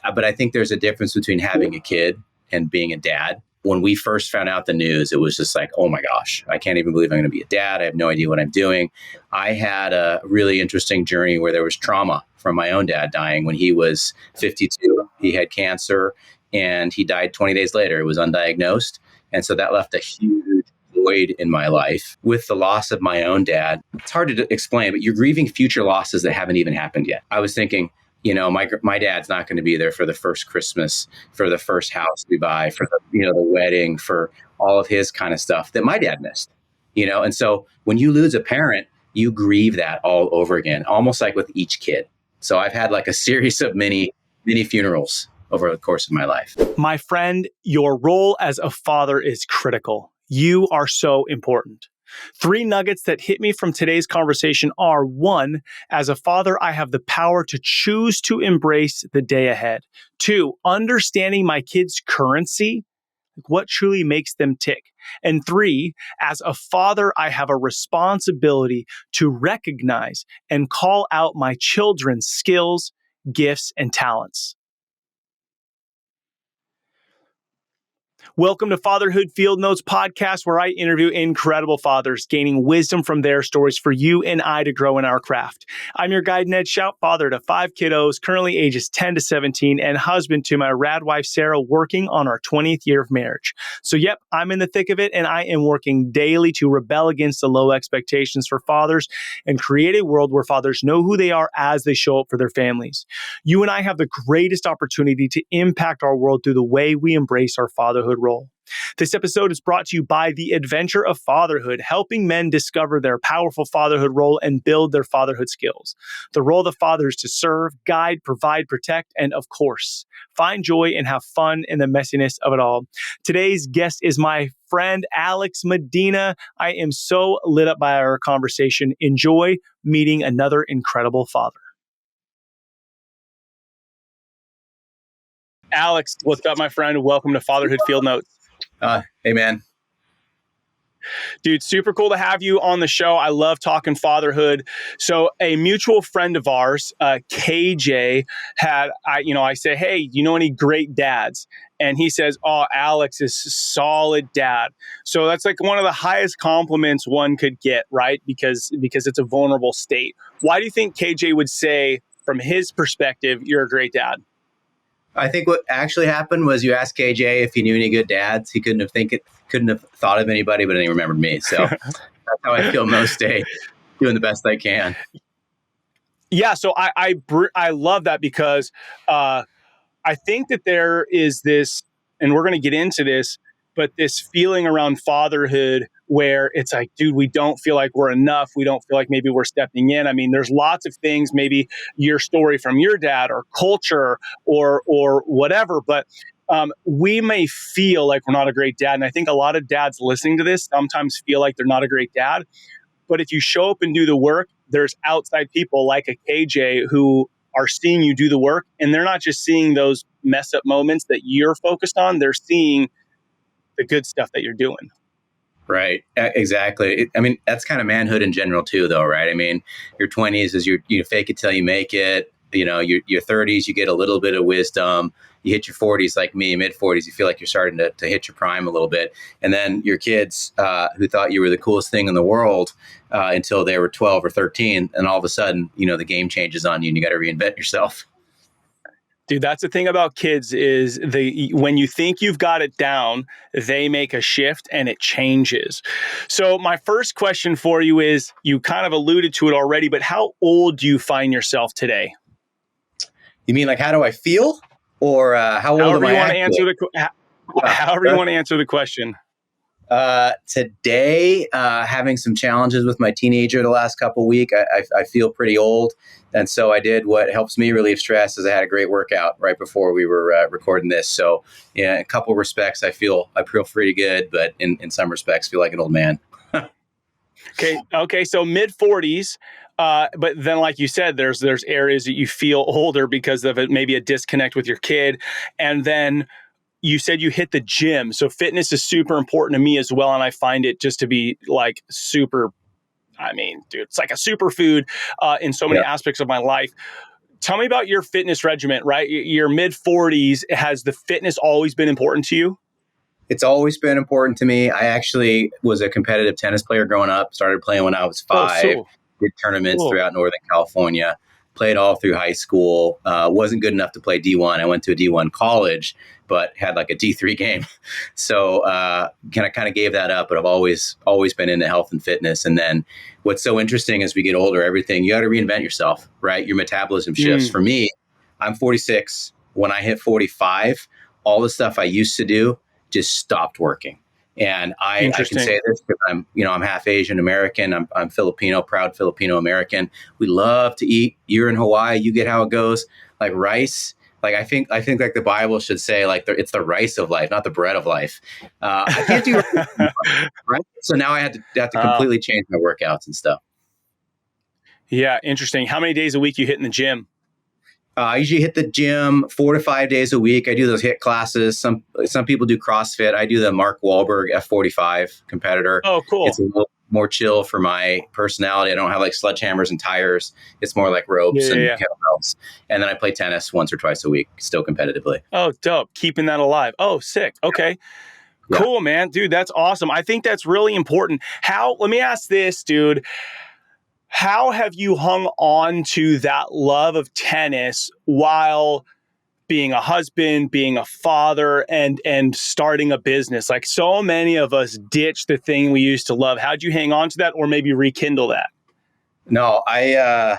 But I think there's a difference between having a kid and being a dad. When we first found out the news, it was just like, oh my gosh, I can't even believe I'm going to be a dad. I have no idea what I'm doing. I had a really interesting journey where there was trauma from my own dad dying when he was 52. He had cancer and he died 20 days later. It was undiagnosed. And so that left a huge void in my life. With the loss of my own dad, it's hard to explain, but you're grieving future losses that haven't even happened yet. I was thinking, my dad's not going to be there for the first Christmas, for the first house we buy, for the wedding, for all of his kind of stuff that my dad missed, And so when you lose a parent, you grieve that all over again, almost like with each kid. So I've had like a series of mini funerals over the course of my life. My friend, your role as a father is critical. You are so important. 3 nuggets that hit me from today's conversation are: 1, as a father, I have the power to choose to embrace the day ahead. 2, understanding my kids' currency, what truly makes them tick. And 3, as a father, I have a responsibility to recognize and call out my children's skills, gifts, and talents. Welcome to Fatherhood Field Notes podcast, where I interview incredible fathers, gaining wisdom from their stories for you and I to grow in our craft. I'm your guide, Ned Shout, father to 5 kiddos, currently ages 10 to 17, and husband to my rad wife, Sarah, working on our 20th year of marriage. So yep, I'm in the thick of it, and I am working daily to rebel against the low expectations for fathers and create a world where fathers know who they are as they show up for their families. You and I have the greatest opportunity to impact our world through the way we embrace our fatherhood role. This episode is brought to you by The Adventure of Fatherhood, helping men discover their powerful fatherhood role and build their fatherhood skills. The role of the father is to serve, guide, provide, protect, and of course, find joy and have fun in the messiness of it all. Today's guest is my friend, Alex Medina. I am so lit up by our conversation. Enjoy meeting another incredible father. Alex, what's up, my friend? Welcome to Fatherhood Field Notes. Hey, man. Dude, super cool to have you on the show. I love talking fatherhood. So a mutual friend of ours, KJ, I say, hey, you know any great dads? And he says, oh, Alex is a solid dad. So that's like one of the highest compliments one could get, right? Because it's a vulnerable state. Why do you think KJ would say, from his perspective, you're a great dad? I think what actually happened was you asked KJ if he knew any good dads. He couldn't have thought of anybody, but then he remembered me. So that's how I feel most days, doing the best I can. Yeah, so I love that because I think that there is this, and we're going to get into this, but this feeling around fatherhood where it's like, dude, we don't feel like we're enough. We don't feel like maybe we're stepping in. I mean, there's lots of things, maybe your story from your dad or culture or whatever, but we may feel like we're not a great dad. And I think a lot of dads listening to this sometimes feel like they're not a great dad. But if you show up and do the work, there's outside people like a KJ who are seeing you do the work. And they're not just seeing those mess up moments that you're focused on. They're seeing the good stuff that you're doing. Right. Exactly. I mean, that's kind of manhood in general too, though, right? I mean, your 20s is you fake it till you make it. Your 30s, you get a little bit of wisdom. You hit your 40s like me, mid 40s, you feel like you're starting to hit your prime a little bit. And then your kids who thought you were the coolest thing in the world until they were 12 or 13. And all of a sudden, the game changes on you and you got to reinvent yourself. Dude, that's the thing about kids is when you think you've got it down, they make a shift and it changes. So my first question for you is, you kind of alluded to it already, but how old do you find yourself today? You mean like, how do I feel? Or how old am I? However you want to answer the question. Today, having some challenges with my teenager the last couple of weeks, I feel pretty old. And so I did what helps me relieve stress is I had a great workout right before we were recording this. So yeah, in a couple of respects, I feel pretty good, but in some respects, feel like an old man. Okay. So mid 40s. But then, like you said, there's areas that you feel older because of it, maybe a disconnect with your kid. And then you said you hit the gym. So fitness is super important to me as well. And I find it just to be like super, I mean, dude, it's like a superfood in so many aspects of my life. Tell me about your fitness regimen, right? Your mid 40s. Has the fitness always been important to you? It's always been important to me. I actually was a competitive tennis player growing up, started playing when I was Oh, 5, so did tournaments cool. throughout Northern California, played all through high school. Wasn't good enough to play D1. I went to a D1 college, but had like a D3 game. So kind of gave that up, but I've always been into health and fitness. And then what's so interesting as we get older, everything, you got to reinvent yourself, right? Your metabolism shifts. For me, I'm 46. When I hit 45, all the stuff I used to do just stopped working. And I can say this because I'm half Asian American. I'm Filipino, proud Filipino American. We love to eat. You're in Hawaii, you get how it goes. Like rice. Like I think like the Bible should say like it's the rice of life, not the bread of life. I can't do right. So now I have to completely change my workouts and stuff. Yeah, interesting. How many days a week you hit in the gym? I usually hit the gym 4 to 5 days a week. I do those HIIT classes. Some people do CrossFit. I do the Mark Wahlberg F45 competitor. Oh, cool. It's a little more chill for my personality. I don't have like sledgehammers and tires. It's more like ropes and kettlebells. And then I play tennis once or twice a week, still competitively. Oh, dope. Keeping that alive. Oh, sick. Okay. Yeah. Cool, man. Dude, that's awesome. I think that's really important. Let me ask this, dude. How have you hung on to that love of tennis while being a husband, being a father, and starting a business? Like so many of us ditch the thing we used to love. How'd you hang on to that or maybe rekindle that? No, I've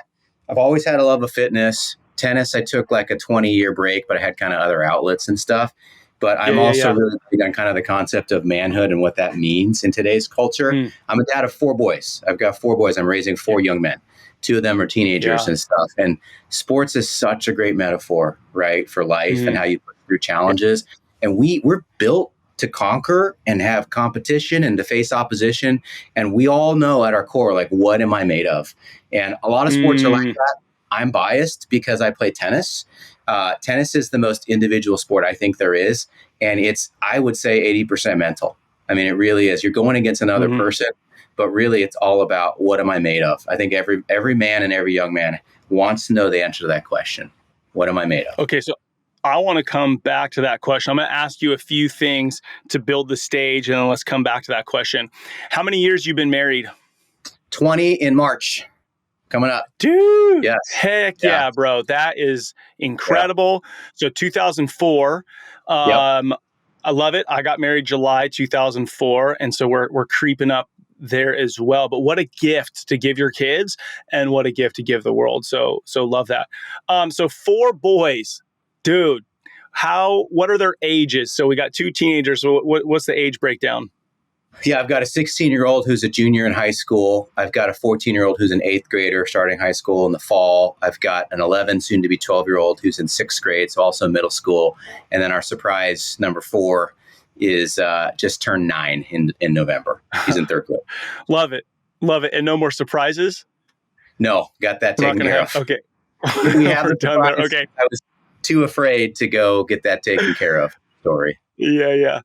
always had a love of fitness. Tennis, I took like a 20-year break, but I had kind of other outlets and stuff. But I'm also really big on kind of the concept of manhood and what that means in today's culture. I'm a dad of 4 boys. I've got 4 boys. I'm raising 4 young men. 2 of them are teenagers and stuff. And sports is such a great metaphor, right, for life and how you put through challenges. And we're built to conquer and have competition and to face opposition. And we all know at our core, like, what am I made of? And a lot of sports are like that. I'm biased because I play tennis. Tennis is the most individual sport I think there is. And it's, I would say, 80% mental. I mean, it really is. You're going against another person, but really it's all about what am I made of? I think every man and every young man wants to know the answer to that question. What am I made of? Okay, so I want to come back to that question. I'm going to ask you a few things to build the stage, and then let's come back to that question. How many years you been married? 20 in March. Coming up. Dude. Yes. Heck yeah, bro. That is incredible. So 2004. I love it. I got married July 2004. And so we're creeping up there as well. But what a gift to give your kids and what a gift to give the world. So love that. So 4 boys, dude, what are their ages? So we got 2 teenagers. So what's the age breakdown? Yeah, I've got a 16-year-old who's a junior in high school. I've got a 14-year-old who's an 8th grader starting high school in the fall. I've got an 11, soon to be 12-year-old who's in 6th grade, so also middle school. And then our surprise number 4 is just turned 9 in November. He's in 3rd grade. Love it. And no more surprises? No, got that taken care of. Okay. We haven't done there. Okay. I was too afraid to go get that taken care of. Story. Yeah.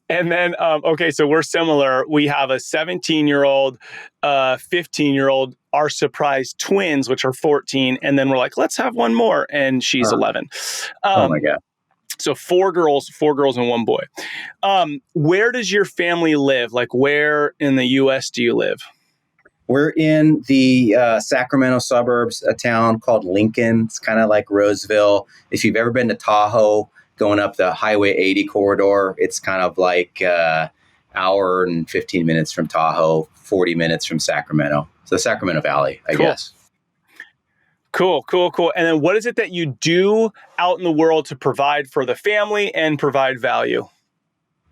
And then, okay, so we're similar. We have a 17-year-old, 15-year-old, our surprise twins, which are 14. And then we're like, let's have one more. And she's 11. Oh my God. So 4 girls and 1 boy. Where does your family live? Like where in the U.S. do you live? We're in the Sacramento suburbs, a town called Lincoln. It's kind of like Roseville. If you've ever been to Tahoe, going up the Highway 80 corridor, it's kind of like hour and 15 minutes from Tahoe, 40 minutes from Sacramento. So Sacramento Valley, I guess. Cool. And then what is it that you do out in the world to provide for the family and provide value?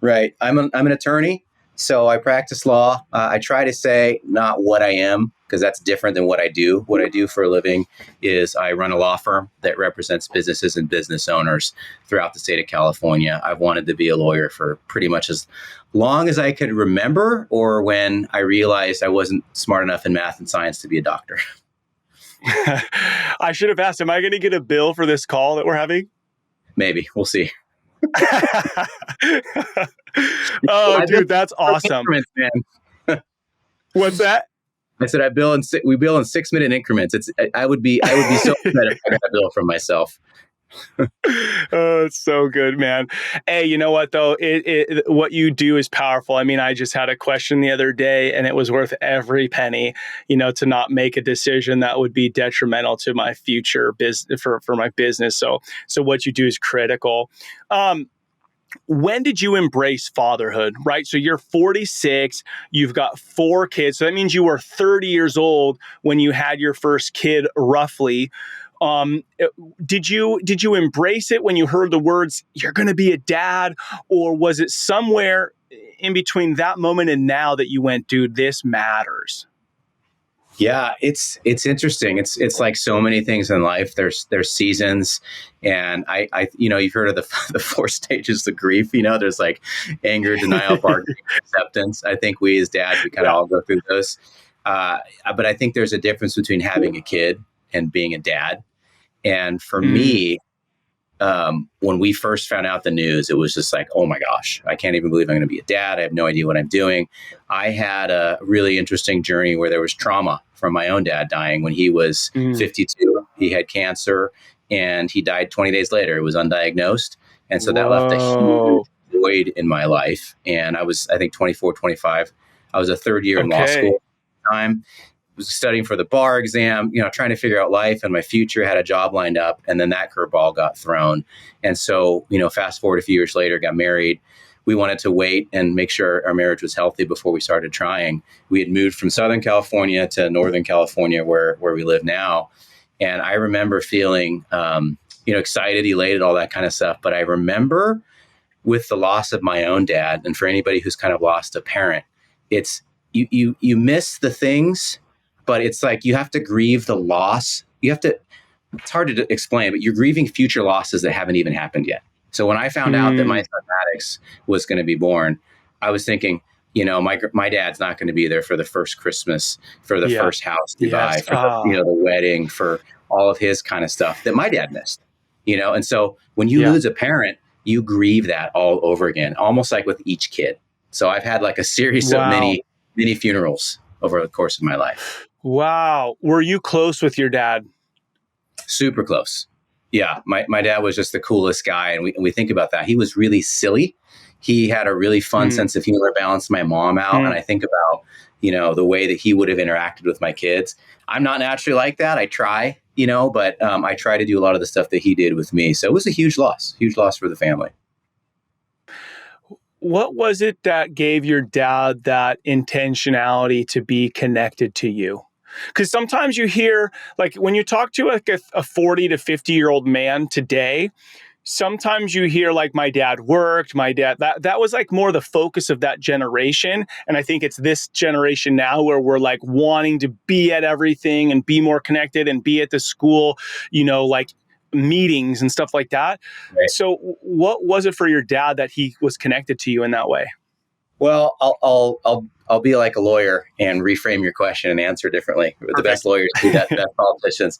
Right. I'm an attorney, so I practice law. I try to say not what I am, because that's different than what I do. What I do for a living is I run a law firm that represents businesses and business owners throughout the state of California. I've wanted to be a lawyer for pretty much as long as I could remember, or when I realized I wasn't smart enough in math and science to be a doctor. I should have asked, am I going to get a bill for this call that we're having? Maybe. We'll see. Oh, dude, that's awesome. Man. What's that? I said, we bill in 6-minute increments. I would be so upset if I got a bill from myself. Oh, it's so good, man. Hey, you know what though? What you do is powerful. I mean, I just had a question the other day and it was worth every penny, to not make a decision that would be detrimental to my future business for my business. So what you do is critical. When did you embrace fatherhood, right? So you're 46, you've got 4 kids. So that means you were 30 years old when you had your first kid, roughly. Um, did you embrace it when you heard the words, you're going to be a dad? Or was it somewhere in between that moment and now that you went, dude, this matters? Yeah, it's interesting. It's like so many things in life. There's seasons, and I you've heard of the 4 stages of grief. There's like anger, denial, bargaining, acceptance. I think we as dads, we kind of all go through those. But I think there's a difference between having a kid and being a dad. And for me, when we first found out the news, it was just like, oh my gosh, I can't even believe I'm going to be a dad. I have no idea what I'm doing. I had a really interesting journey where there was trauma from my own dad dying when he was 52. He had cancer and he died 20 days later. It was undiagnosed. And so that left a huge void in my life. And I was, I think, 24, 25. I was a third year in law school at the time. Was studying for the bar exam, trying to figure out life and my future, had a job lined up. And then that curveball got thrown. And so, fast forward a few years later, got married. We wanted to wait and make sure our marriage was healthy before we started trying. We had moved from Southern California to Northern California, where we live now. And I remember feeling, excited, elated, all that kind of stuff. But I remember with the loss of my own dad, and for anybody who's kind of lost a parent, it's you miss the things, but it's like you have to grieve the loss. It's hard to explain, but you're grieving future losses that haven't even happened yet. So when I found out that my son Maddox was going to be born, I was thinking, my dad's not going to be there for the first Christmas, for the first house to buy, for the wedding, for all of his kind of stuff that my dad missed, And so when you lose a parent, you grieve that all over again, almost like with each kid. So I've had like a series of many funerals over the course of my life. Wow. Were you close with your dad? Super close. Yeah. My dad was just the coolest guy. And we think about that. He was really silly. He had a really fun sense of humor, balanced my mom out. And I think about, the way that he would have interacted with my kids. I'm not naturally like that. I try, but I try to do a lot of the stuff that he did with me. So it was a huge loss for the family. What was it that gave your dad that intentionality to be connected to you? Because sometimes you hear, like when you talk to like a 40 to 50-year-old man today, sometimes you hear like my dad worked, that was like more the focus of that generation. And I think it's this generation now where we're like wanting to be at everything and be more connected and be at the school, like meetings and stuff like that. Right. So what was it for your dad that he was connected to you in that way? Well, I'll be like a lawyer and reframe your question and answer differently. Perfect. The best lawyers do that, best politicians.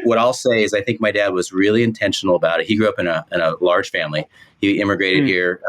What I'll say is I think my dad was really intentional about it. He grew up in a large family. He immigrated here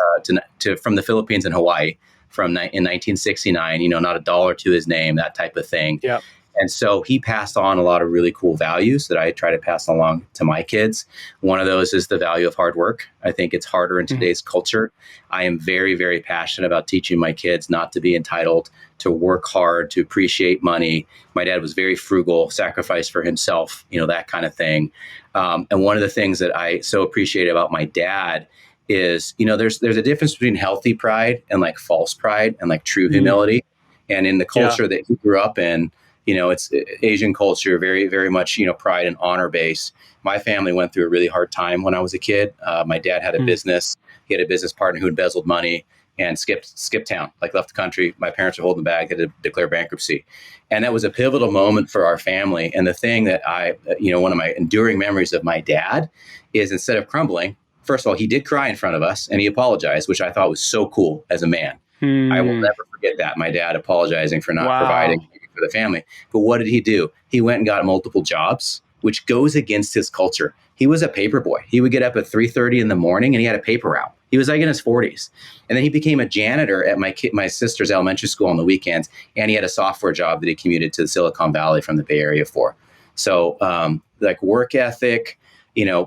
from the Philippines and Hawaii in 1969, not a dollar to his name, that type of thing. Yep. And so he passed on a lot of really cool values that I try to pass along to my kids. One of those is the value of hard work. I think it's harder in today's culture. I am very, very passionate about teaching my kids not to be entitled, to work hard, to appreciate money. My dad was very frugal, sacrificed for himself, that kind of thing. And one of the things that I so appreciate about my dad is, there's a difference between healthy pride and like false pride and like true humility. And in the culture that he grew up in, it's Asian culture, very, very much, pride and honor based. My family went through a really hard time when I was a kid. My dad had a business. He had a business partner who embezzled money and skipped town, like left the country. My parents were holding the bag, had to declare bankruptcy. And that was a pivotal moment for our family. And the thing that one of my enduring memories of my dad is instead of crumbling, first of all, he did cry in front of us and he apologized, which I thought was so cool as a man. I will never forget that. My dad apologizing for not providing for the family. But what did he do? He went and got multiple jobs, which goes against his culture. He was a paper boy. He would get up at 3:30 in the morning and he had a paper route. He was like in his 40s. And then he became a janitor at my sister's elementary school on the weekends. And he had a software job that he commuted to Silicon Valley from the Bay Area for. So like work ethic,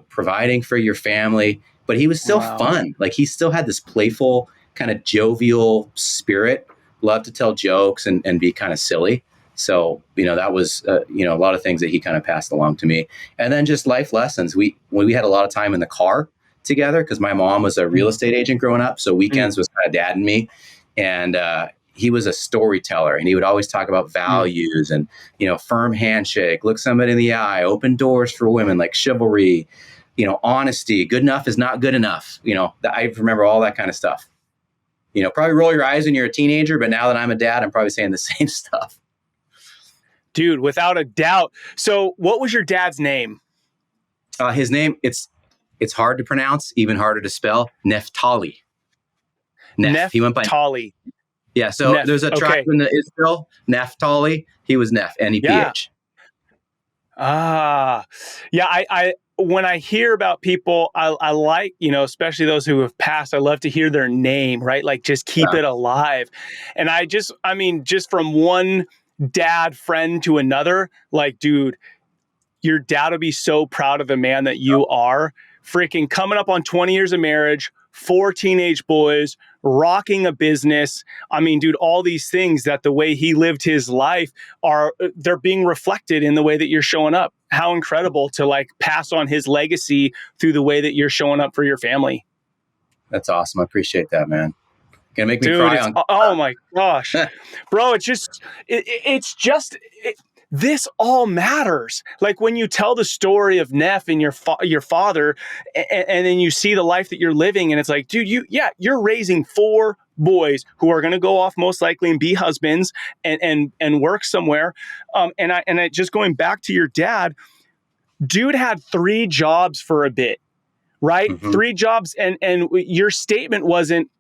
providing for your family, but he was still fun. Like he still had this playful kind of jovial spirit, loved to tell jokes and be kind of silly. So, that was, a lot of things that he kind of passed along to me. And then just life lessons. We had a lot of time in the car together because my mom was a real estate agent growing up. So weekends was kind of dad and me. And he was a storyteller, and he would always talk about values and, firm handshake, look somebody in the eye, open doors for women, like chivalry, honesty. Good enough is not good enough. I remember all that kind of stuff. Probably roll your eyes when you're a teenager, but now that I'm a dad, I'm probably saying the same stuff. Dude, without a doubt. So what was your dad's name? His name, it's hard to pronounce, even harder to spell. Neftali. Neff. He went by Neftali. Yeah, so Neff. There's a tribe in the Israel, Neftali. He was Neff, N-E-P-H. Yeah, I when I hear about people, I like, especially those who have passed, I love to hear their name, right? Like just keep it alive. And just from one dad friend to another, like, dude, your dad will be so proud of the man that you are. Freaking coming up on 20 years of marriage, 4 teenage boys, rocking a business. I mean, dude, all these things that the way he lived his life they're being reflected in the way that you're showing up. How incredible to like pass on his legacy through the way that you're showing up for your family. That's awesome. I appreciate that, man. Gonna make me cry. Oh my gosh, bro! This all matters. Like when you tell the story of Neff and your father, and then you see the life that you're living, and it's like, dude, you're raising 4 boys who are going to go off most likely and be husbands and work somewhere. And just going back to your dad, dude had 3 jobs for a bit, right? Mm-hmm. 3 jobs, and your statement wasn't,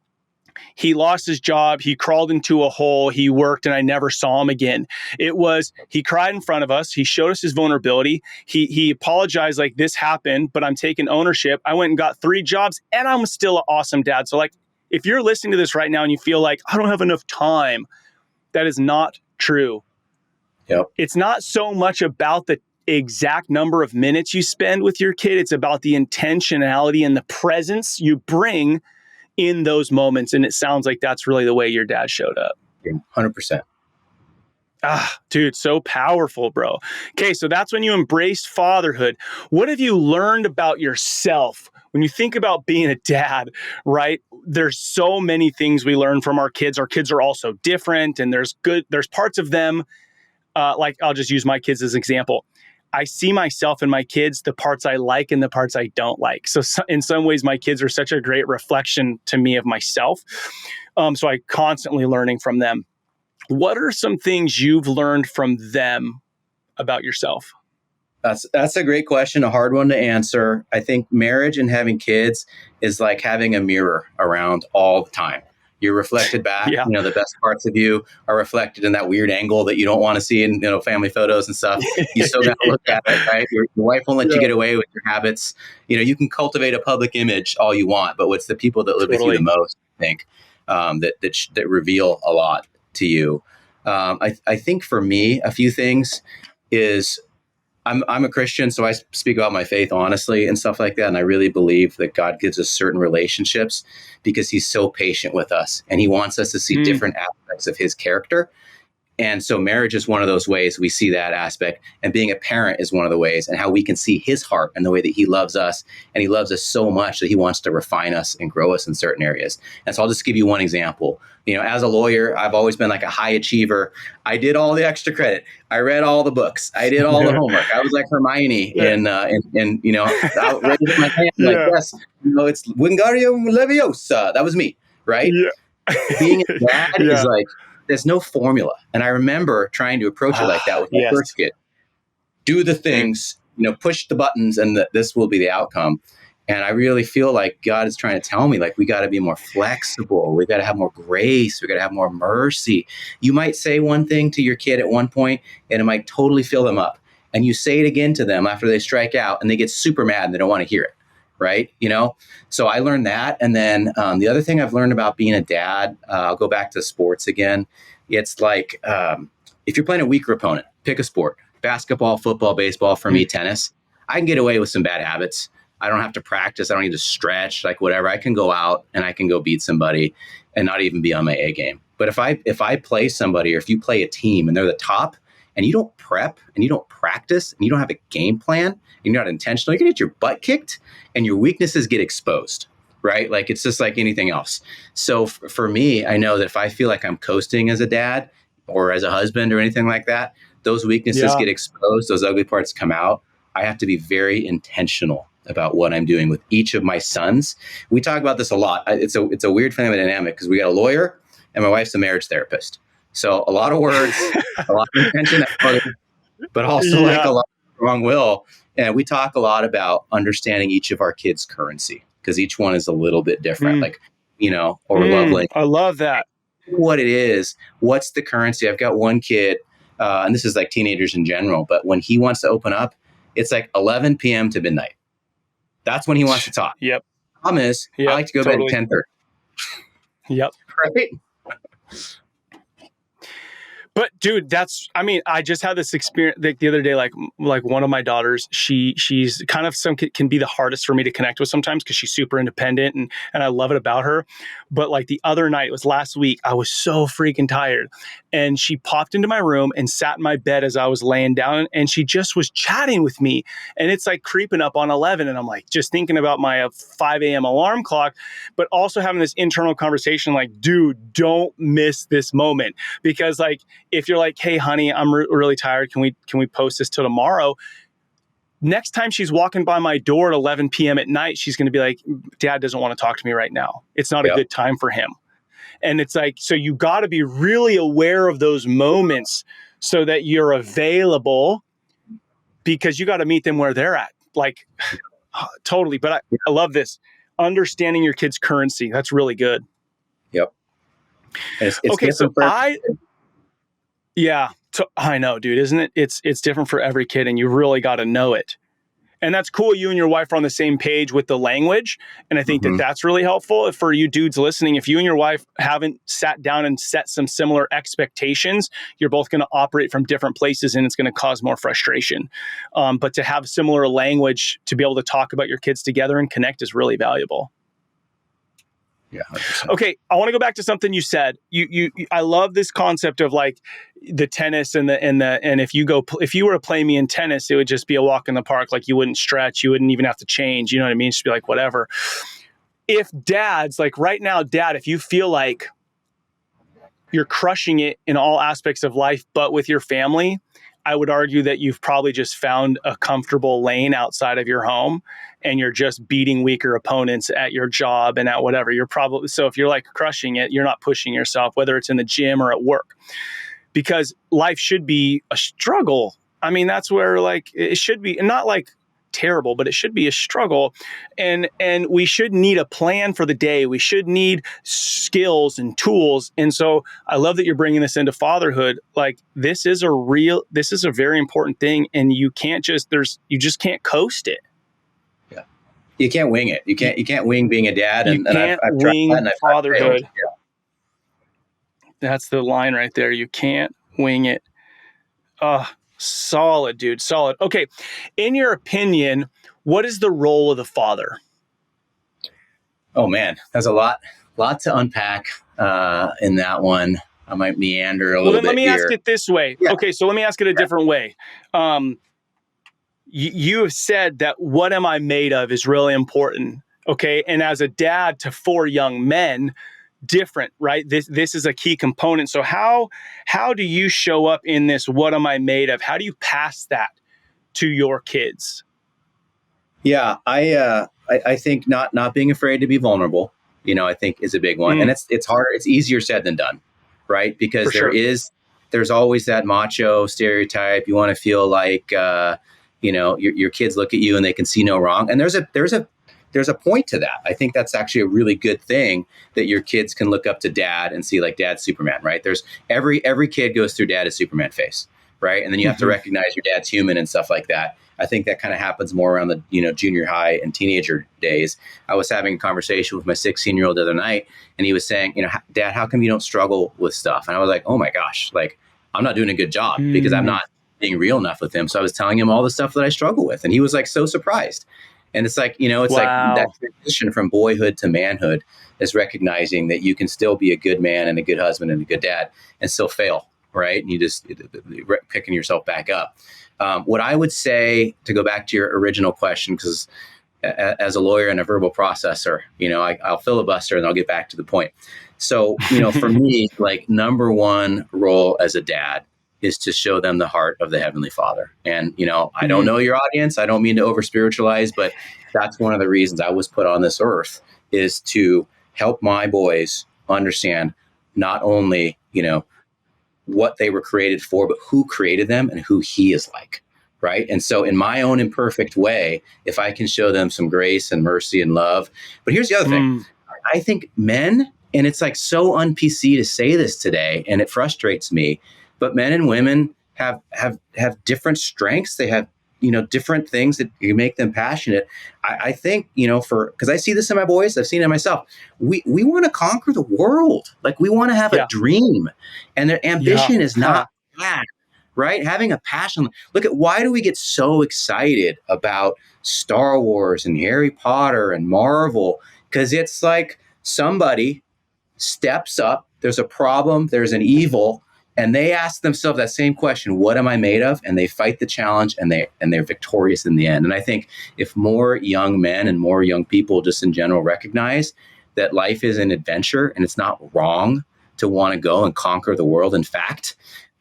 he lost his job, he crawled into a hole, he worked, and I never saw him again. It was, he cried in front of us, he showed us his vulnerability, he apologized like, this happened, but I'm taking ownership. I went and got 3 jobs, and I'm still an awesome dad. So like, if you're listening to this right now and you feel like, I don't have enough time, that is not true. Yep. It's not so much about the exact number of minutes you spend with your kid, it's about the intentionality and the presence you bring in those moments. And it sounds like that's really the way your dad showed up. Yeah, 100%. Dude, so powerful, bro. Okay, so that's when you embraced fatherhood. What have you learned about yourself when you think about being a dad, right? There's so many things we learn from our kids. Our kids are also different, and there's parts of them, like I'll just use my kids as an example. I see myself in my kids, the parts I like and the parts I don't like. So in some ways, my kids are such a great reflection to me of myself. So I'm constantly learning from them. What are some things you've learned from them about yourself? That's a great question, a hard one to answer. I think marriage and having kids is like having a mirror around all the time. You're reflected back. Yeah. The best parts of you are reflected in that weird angle that you don't want to see in family photos and stuff. You still got to look at it, right? Your wife won't let you get away with your habits. You can cultivate a public image all you want, but what's the people that live with you the most, I think, that reveal a lot to you. I think for me, a few things is I'm a Christian, so I speak about my faith honestly and stuff like that. And I really believe that God gives us certain relationships because he's so patient with us and he wants us to see different aspects of his character. And so marriage is one of those ways we see that aspect, and being a parent is one of the ways, and how we can see his heart and the way that he loves us. And he loves us so much that he wants to refine us and grow us in certain areas. And so I'll just give you one example. As a lawyer, I've always been like a high achiever. I did all the extra credit. I read all the books. I did all the homework. I was like Hermione in I raised my hand like, yes, it's Wingardium Leviosa. That was me, right? Yeah. Being a dad is like, there's no formula. And I remember trying to approach it like that with my first kid. Do the things, push the buttons, and this will be the outcome. And I really feel like God is trying to tell me, like, we got to be more flexible. We got to have more grace. We got to have more mercy. You might say one thing to your kid at one point, and it might totally fill them up. And you say it again to them after they strike out, and they get super mad and they don't want to hear it. right? So I learned that. And then the other thing I've learned about being a dad, I'll go back to sports again. It's like if you're playing a weaker opponent, pick a sport: basketball, football, baseball, for me, tennis. I can get away with some bad habits. I don't have to practice. I don't need to stretch, like whatever. I can go out and I can go beat somebody and not even be on my A game. But if I play somebody, or if you play a team and they're the top, and you don't prep and you don't practice and you don't have a game plan and you're not intentional, you're going to get your butt kicked and your weaknesses get exposed, right? Like it's just like anything else. So for me, I know that if I feel like I'm coasting as a dad or as a husband or anything like that, those weaknesses get exposed, those ugly parts come out. I have to be very intentional about what I'm doing with each of my sons. We talk about this a lot. It's a weird family dynamic because we got a lawyer and my wife's a marriage therapist. So a lot of words, a lot of intention, but also like a lot of strong will. And we talk a lot about understanding each of our kids' currency because each one is a little bit different, or love language. I love that. What it is, what's the currency? I've got one kid, and this is like teenagers in general, but when he wants to open up, it's like 11 p.m. to midnight. That's when he wants to talk. Yep. Problem is, I like to go to bed at 10:30. Yep. Right? But dude, I just had this experience the other day, like one of my daughters, she's kind of can be the hardest for me to connect with sometimes because she's super independent and I love it about her. But like the other night, it was last week, I was so freaking tired and she popped into my room and sat in my bed as I was laying down and she just was chatting with me and it's like creeping up on 11 and I'm like just thinking about my 5 a.m. alarm clock, but also having this internal conversation like, dude, don't miss this moment because like, if you're like, hey, honey, I'm really tired. Can we post this till tomorrow? Next time she's walking by my door at 11 p.m. at night, she's going to be like, Dad doesn't want to talk to me right now. It's not a good time for him. And it's like, so you got to be really aware of those moments so that you're available because you got to meet them where they're at. Like, totally. But I love this. Understanding your kid's currency. That's really good. Yep. It's okay, so yeah, I know, dude, isn't it? It's different for every kid and you really got to know it. And that's cool. You and your wife are on the same page with the language. And I think that that's really helpful for you dudes listening. If you and your wife haven't sat down and set some similar expectations, you're both going to operate from different places and it's going to cause more frustration. But to have similar language to be able to talk about your kids together and connect is really valuable. Yeah. 100%. Okay, I want to go back to something you said. I love this concept of like the tennis and if you were to play me in tennis, it would just be a walk in the park. Like you wouldn't stretch, you wouldn't even have to change. You know what I mean? Just be like whatever. If dads, like right now, Dad, if you feel like you're crushing it in all aspects of life, but with your family, I would argue that you've probably just found a comfortable lane outside of your home and you're just beating weaker opponents at your job and at whatever. So if you're like crushing it, you're not pushing yourself, whether it's in the gym or at work, because life should be a struggle. I mean, that's where like it should be, and not like terrible, but it should be a struggle. And we should need a plan for the day. We should need skills and tools. And so I love that you're bringing this into fatherhood. Like this is a very important thing. And you just can't coast it. Yeah. You can't wing it. You can't wing being a dad. And I've wing that fatherhood. That's the line right there. You can't wing it. Solid, dude. Solid. Okay. In your opinion, what is the role of the father? Oh man, there's a lot to unpack in that one. I might meander a little bit. Let me here. ask it this way. Yeah. Okay. So let me ask it a different way. You have said that what am I made of is really important. Okay. And as a dad to 4 young men, different, right? This is a key component. So how do you show up in this? What am I made of? How do you pass that to your kids? Yeah, I think not being afraid to be vulnerable, I think is a big one. And it's harder. It's easier said than done, right? Because there's always that macho stereotype. You want to feel like, your kids look at you and they can see no wrong. And there's a point to that. I think that's actually a really good thing that your kids can look up to dad and see like dad's Superman, right? There's every kid goes through dad as Superman face, right? And then you have to recognize your dad's human and stuff like that. I think that kind of happens more around the, junior high and teenager days. I was having a conversation with my 16-year-old the other night, and he was saying, Dad, how come you don't struggle with stuff? And I was like, oh my gosh, like I'm not doing a good job because I'm not being real enough with him. So I was telling him all the stuff that I struggle with, and he was like so surprised. And it's like, it's like that transition from boyhood to manhood is recognizing that you can still be a good man and a good husband and a good dad and still fail, right? And you just picking yourself back up. What I would say, to go back to your original question, because as a lawyer and a verbal processor, I'll filibuster and I'll get back to the point. So, for me, like number one role as a dad is to show them the heart of the Heavenly Father. And, I don't know your audience. I don't mean to over spiritualize, but that's one of the reasons I was put on this earth, is to help my boys understand not only, what they were created for, but who created them and who He is like. Right. And so in my own imperfect way, if I can show them some grace and mercy and love. But here's the other thing. I think men, and it's like so un-PC to say this today, and it frustrates me, but men and women have different strengths. They have, different things that you make them passionate. I think, because I see this in my boys, I've seen it in myself. We want to conquer the world. Like we want to have a dream, and their ambition is not bad, right? Having a passion. Look at, why do we get so excited about Star Wars and Harry Potter and Marvel? Because it's like somebody steps up, there's a problem, there's an evil, and they ask themselves that same question, what am I made of? And they fight the challenge, and they're victorious in the end. And I think if more young men and more young people just in general recognize that life is an adventure and it's not wrong to want to go and conquer the world. In fact,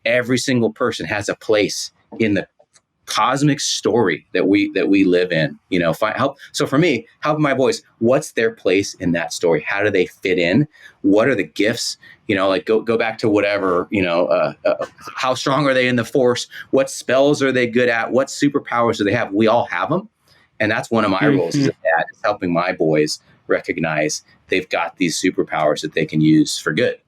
every single person has a place in the cosmic story that we live in, So for me, helping my boys, what's their place in that story? How do they fit in? What are the gifts? Like go back to whatever, how strong are they in the force? What spells are they good at? What superpowers do they have? We all have them. And that's one of my roles as a dad, is helping my boys recognize they've got these superpowers that they can use for good.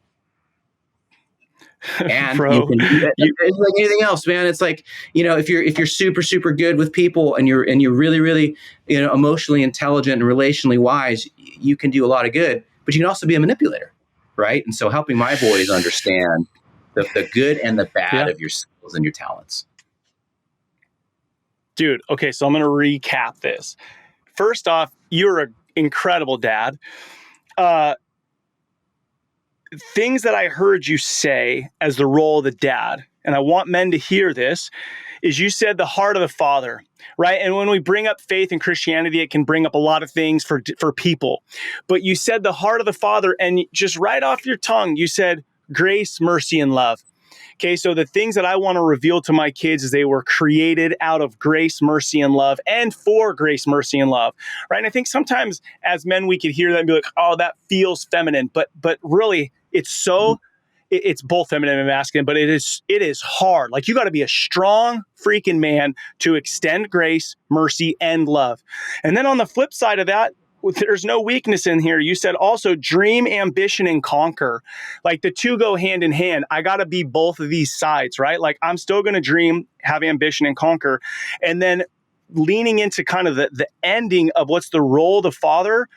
And Bro, it's like anything else, man. It's like, if you're super, super good with people, and you're really, really, emotionally intelligent and relationally wise, you can do a lot of good, but you can also be a manipulator. Right. And so helping my boys understand the good and the bad of your skills and your talents. Dude. Okay. So I'm going to recap this. First off, you're an incredible dad. Things that I heard you say as the role of the dad, and I want men to hear this, is you said the heart of the Father, right? And when we bring up faith and Christianity, it can bring up a lot of things for people. But you said the heart of the Father, and just right off your tongue, you said grace, mercy, and love. Okay, so the things that I want to reveal to my kids is they were created out of grace, mercy, and love, and for grace, mercy, and love, right? And I think sometimes as men, we could hear that and be like, oh, that feels feminine. But really, it's both feminine and masculine, but it is hard. Like, you got to be a strong freaking man to extend grace, mercy, and love. And then on the flip side of that, there's no weakness in here. You said also dream, ambition, and conquer. Like, the two go hand in hand. I got to be both of these sides, right? Like, I'm still going to dream, have ambition, and conquer. And then leaning into kind of the ending of what's the role of the father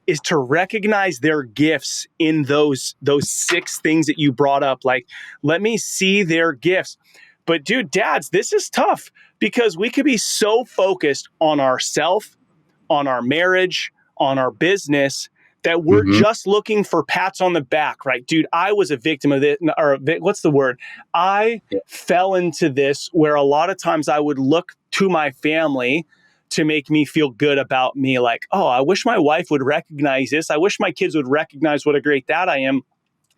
is to recognize their gifts in those 6 things that you brought up. Like, let me see their gifts. But dude, dads, this is tough, because we could be so focused on ourself, on our marriage, on our business, that we're just looking for pats on the back, right? Dude, I was a victim of it, or what's the word? I fell into this, where a lot of times I would look to my family to make me feel good about me. Like, oh, I wish my wife would recognize this. I wish my kids would recognize what a great dad I am.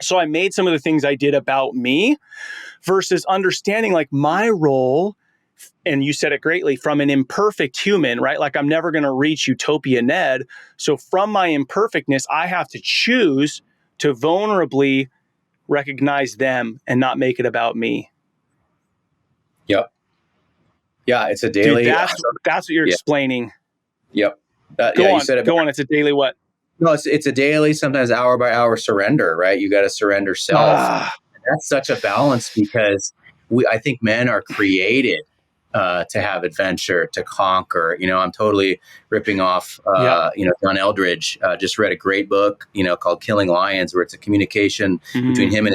So I made some of the things I did about me, versus understanding like my role. And you said it greatly, from an imperfect human, right? Like, I'm never going to reach Utopia Ned. So from my imperfectness, I have to choose to vulnerably recognize them and not make it about me. Yep. Yeah, it's a daily. Dude, that's what you're explaining. Yep. Go on. It's a daily what? No, it's a daily, sometimes hour by hour surrender, right? You got to surrender self. That's such a balance, because I think men are created to have adventure, to conquer. I'm totally ripping off, John Eldridge. Just read a great book, called Killing Lions, where it's a communication between him and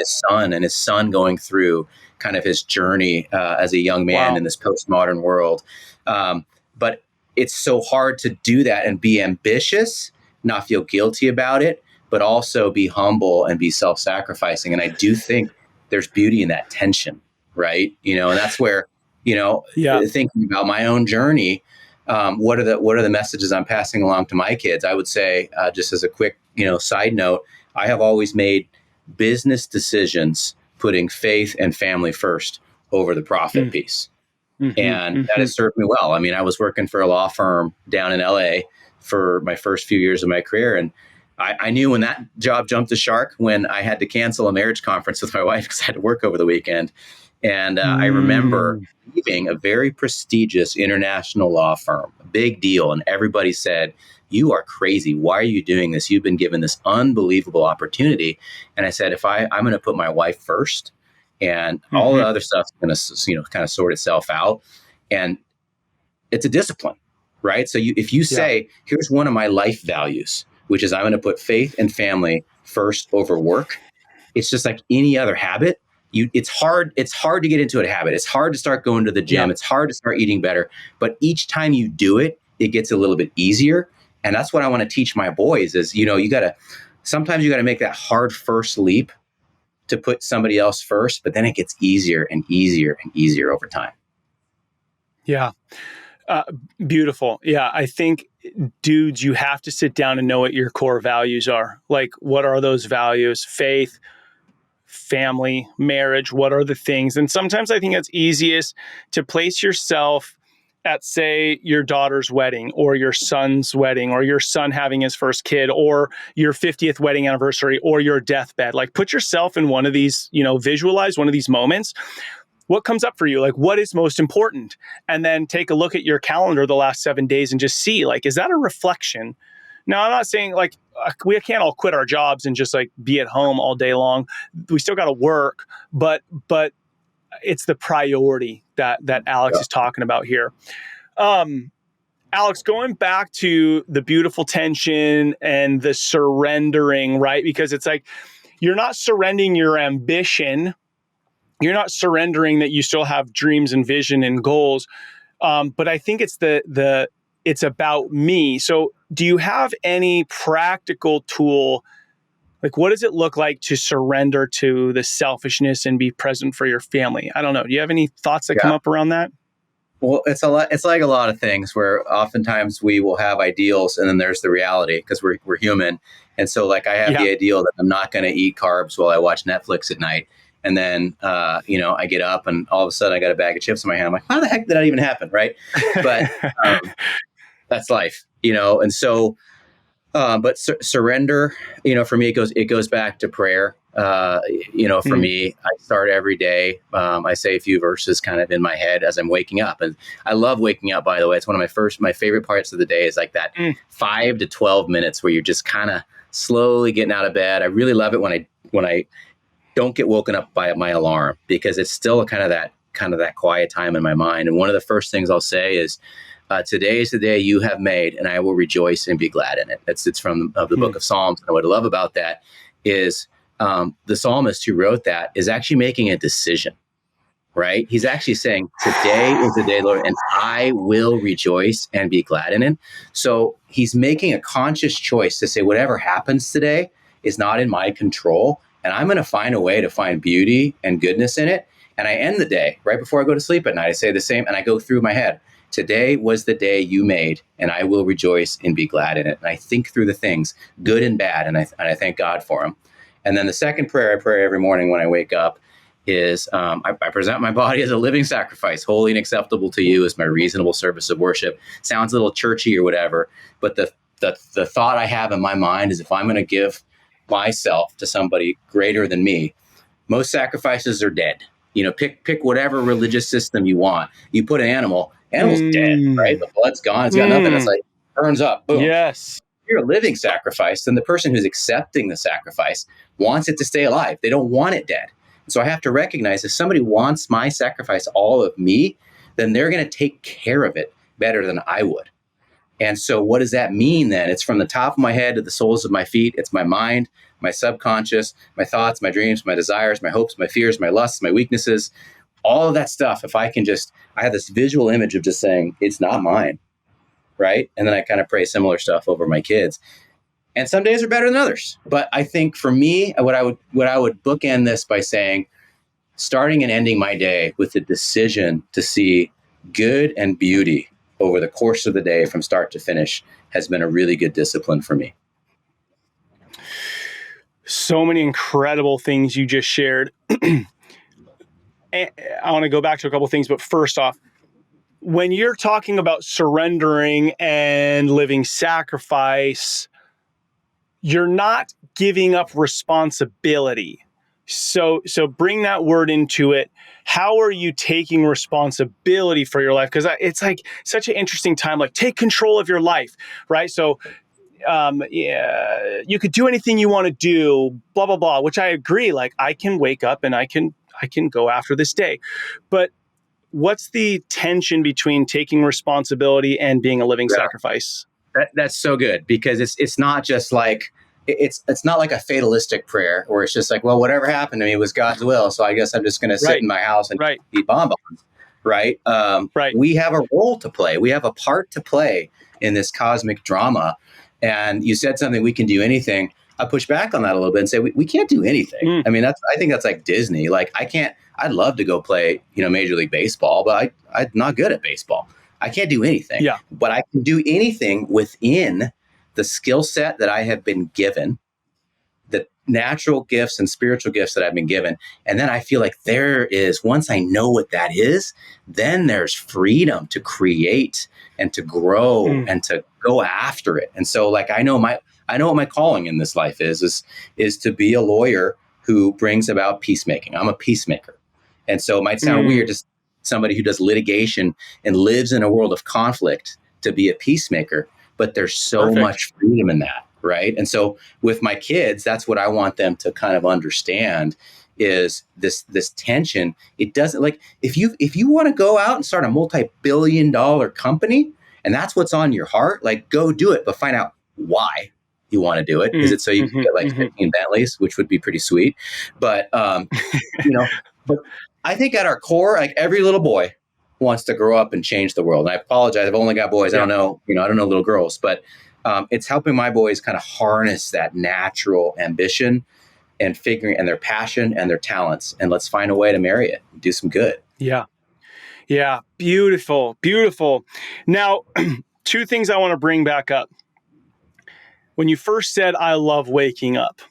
his son going through kind of his journey as a young man in this postmodern world. But it's so hard to do that and be ambitious, not feel guilty about it, but also be humble and be self-sacrificing. And I do think there's beauty in that tension, right? And that's where, thinking about my own journey, what are the messages I'm passing along to my kids? I would say, just as a quick, side note, I have always made business decisions putting faith and family first over the profit piece. And that has served me well. I mean, I was working for a law firm down in LA for my first few years of my career. And I knew when that job jumped the shark, when I had to cancel a marriage conference with my wife because I had to work over the weekend. And I remember leaving a very prestigious international law firm, a big deal. And everybody said, "You are crazy. Why are you doing this? You've been given this unbelievable opportunity." And I said, I'm going to put my wife first, and all the other stuff is going to, kind of sort itself out. And it's a discipline, right? So if you say, here's one of my life values, which is I'm going to put faith and family first over work. It's just like any other habit. It's hard to get into a habit. It's hard to start going to the gym. It's hard to start eating better. But each time you do it, it gets a little bit easier. And that's what I want to teach my boys is, sometimes you got to make that hard first leap to put somebody else first, but then it gets easier and easier and easier over time. Yeah. Beautiful. Yeah. I think, dudes, you have to sit down and know what your core values are. Like, what are those values? Faith, family, marriage, what are the things? And sometimes I think it's easiest to place yourself at, say, your daughter's wedding or your son's wedding or your son having his first kid or your 50th wedding anniversary or your deathbed. Like, put yourself in one of these, visualize one of these moments. What comes up for you? Like, what is most important? And then take a look at your calendar the last 7 days and just see, like, is that a reflection? Now, I'm not saying like we can't all quit our jobs and just like be at home all day long. We still got to work, but it's the priority that Alex is talking about here. Alex, going back to the beautiful tension and the surrendering, right? Because it's like, you're not surrendering your ambition. You're not surrendering that you still have dreams and vision and goals. But I think it's it's about me. So do you have any practical tool? Like, what does it look like to surrender to the selfishness and be present for your family? I don't know. Do you have any thoughts that come up around that? Well, it's like a lot of things where oftentimes we will have ideals and then there's the reality because we're human. And so like I have the ideal that I'm not going to eat carbs while I watch Netflix at night. And then, I get up and all of a sudden I got a bag of chips in my hand. I'm like, how the heck did that even happen? Right. But that's life, and so, but surrender, for me, it goes back to prayer. For me, I start every day. I say a few verses kind of in my head as I'm waking up. And I love waking up, by the way. It's one of my favorite parts of the day is like that 5 to 12 minutes where you're just kind of slowly getting out of bed. I really love it when I don't get woken up by my alarm because it's still kind of that quiet time in my mind. And one of the first things I'll say is, today is the day you have made, and I will rejoice and be glad in it. It's from the book of Psalms. And what I love about that is the psalmist who wrote that is actually making a decision, right? He's actually saying, today is the day, Lord, and I will rejoice and be glad in it. So he's making a conscious choice to say, whatever happens today is not in my control, and I'm going to find a way to find beauty and goodness in it. And I end the day right before I go to sleep at night. I say the same, and I go through my head. Today was the day you made, and I will rejoice and be glad in it. And I think through the things, good and bad, and I thank God for them. And then the second prayer I pray every morning when I wake up is I present my body as a living sacrifice, holy and acceptable to you as my reasonable service of worship. Sounds a little churchy or whatever, but the thought I have in my mind is if I'm going to give myself to somebody greater than me, most sacrifices are dead. Pick whatever religious system you want. You put an animal's dead, right? The blood's gone. It's got nothing. It's like burns up. Boom. Yes. You're a living sacrifice. Then the person who's accepting the sacrifice wants it to stay alive. They don't want it dead. And so I have to recognize if somebody wants my sacrifice, all of me, then they're going to take care of it better than I would. And so what does that mean then? It's from the top of my head to the soles of my feet. It's my mind, my subconscious, my thoughts, my dreams, my desires, my hopes, my fears, my lusts, my weaknesses, all of that stuff. If I can just, I have this visual image of just saying, it's not mine, right? And then I kind of pray similar stuff over my kids. And some days are better than others. But I think for me, what I would bookend this by saying, starting and ending my day with the decision to see good and beauty over the course of the day from start to finish has been a really good discipline for me. So many incredible things you just shared. I want to go back to a couple of things, but first off, when you're talking about surrendering and living sacrifice, you're not giving up responsibility. So bring that word into it. How are you taking responsibility for your life? Because it's like such an interesting time, like take control of your life, right? So you could do anything you want to do, blah, blah, blah, which I agree. Like I can wake up and I can go after this day. But what's the tension between taking responsibility and being a living sacrifice? That's so good, because it's not just like, it's not like a fatalistic prayer where it's just like, well, whatever happened to me was God's will, so I guess I'm just going to sit in my house and eat bonbons, right? We have a role to play. We have a part to play in this cosmic drama. And you said something, we can do anything. I push back on that a little bit and say, we can't do anything. I mean, I think that's like Disney. Like I'd love to go play, Major League Baseball, but I'm not good at baseball. I can't do anything, but I can do anything within the skill set that I have been given, the natural gifts and spiritual gifts that I've been given. And then I feel like once I know what that is, then there's freedom to create and to grow and to go after it. And so like, I know what my calling in this life is to be a lawyer who brings about peacemaking. I'm a peacemaker. And so it might sound weird to somebody who does litigation and lives in a world of conflict to be a peacemaker, but there's so much freedom in that, right? And so with my kids, that's what I want them to kind of understand is this tension. It doesn't, like, if you want to go out and start a multi-billion-dollar company and that's what's on your heart, like go do it, but find out why you want to do it. Is it so you can get like 15 Bentleys, which would be pretty sweet? But, but I think at our core, like every little boy wants to grow up and change the world. And I apologize, I've only got boys. I don't know little girls, but it's helping my boys kind of harness that natural ambition and their passion and their talents. And let's find a way to marry it and do some good. Yeah. Yeah. Beautiful. Beautiful. Now, two things I want to bring back up. When you first said, I love waking up,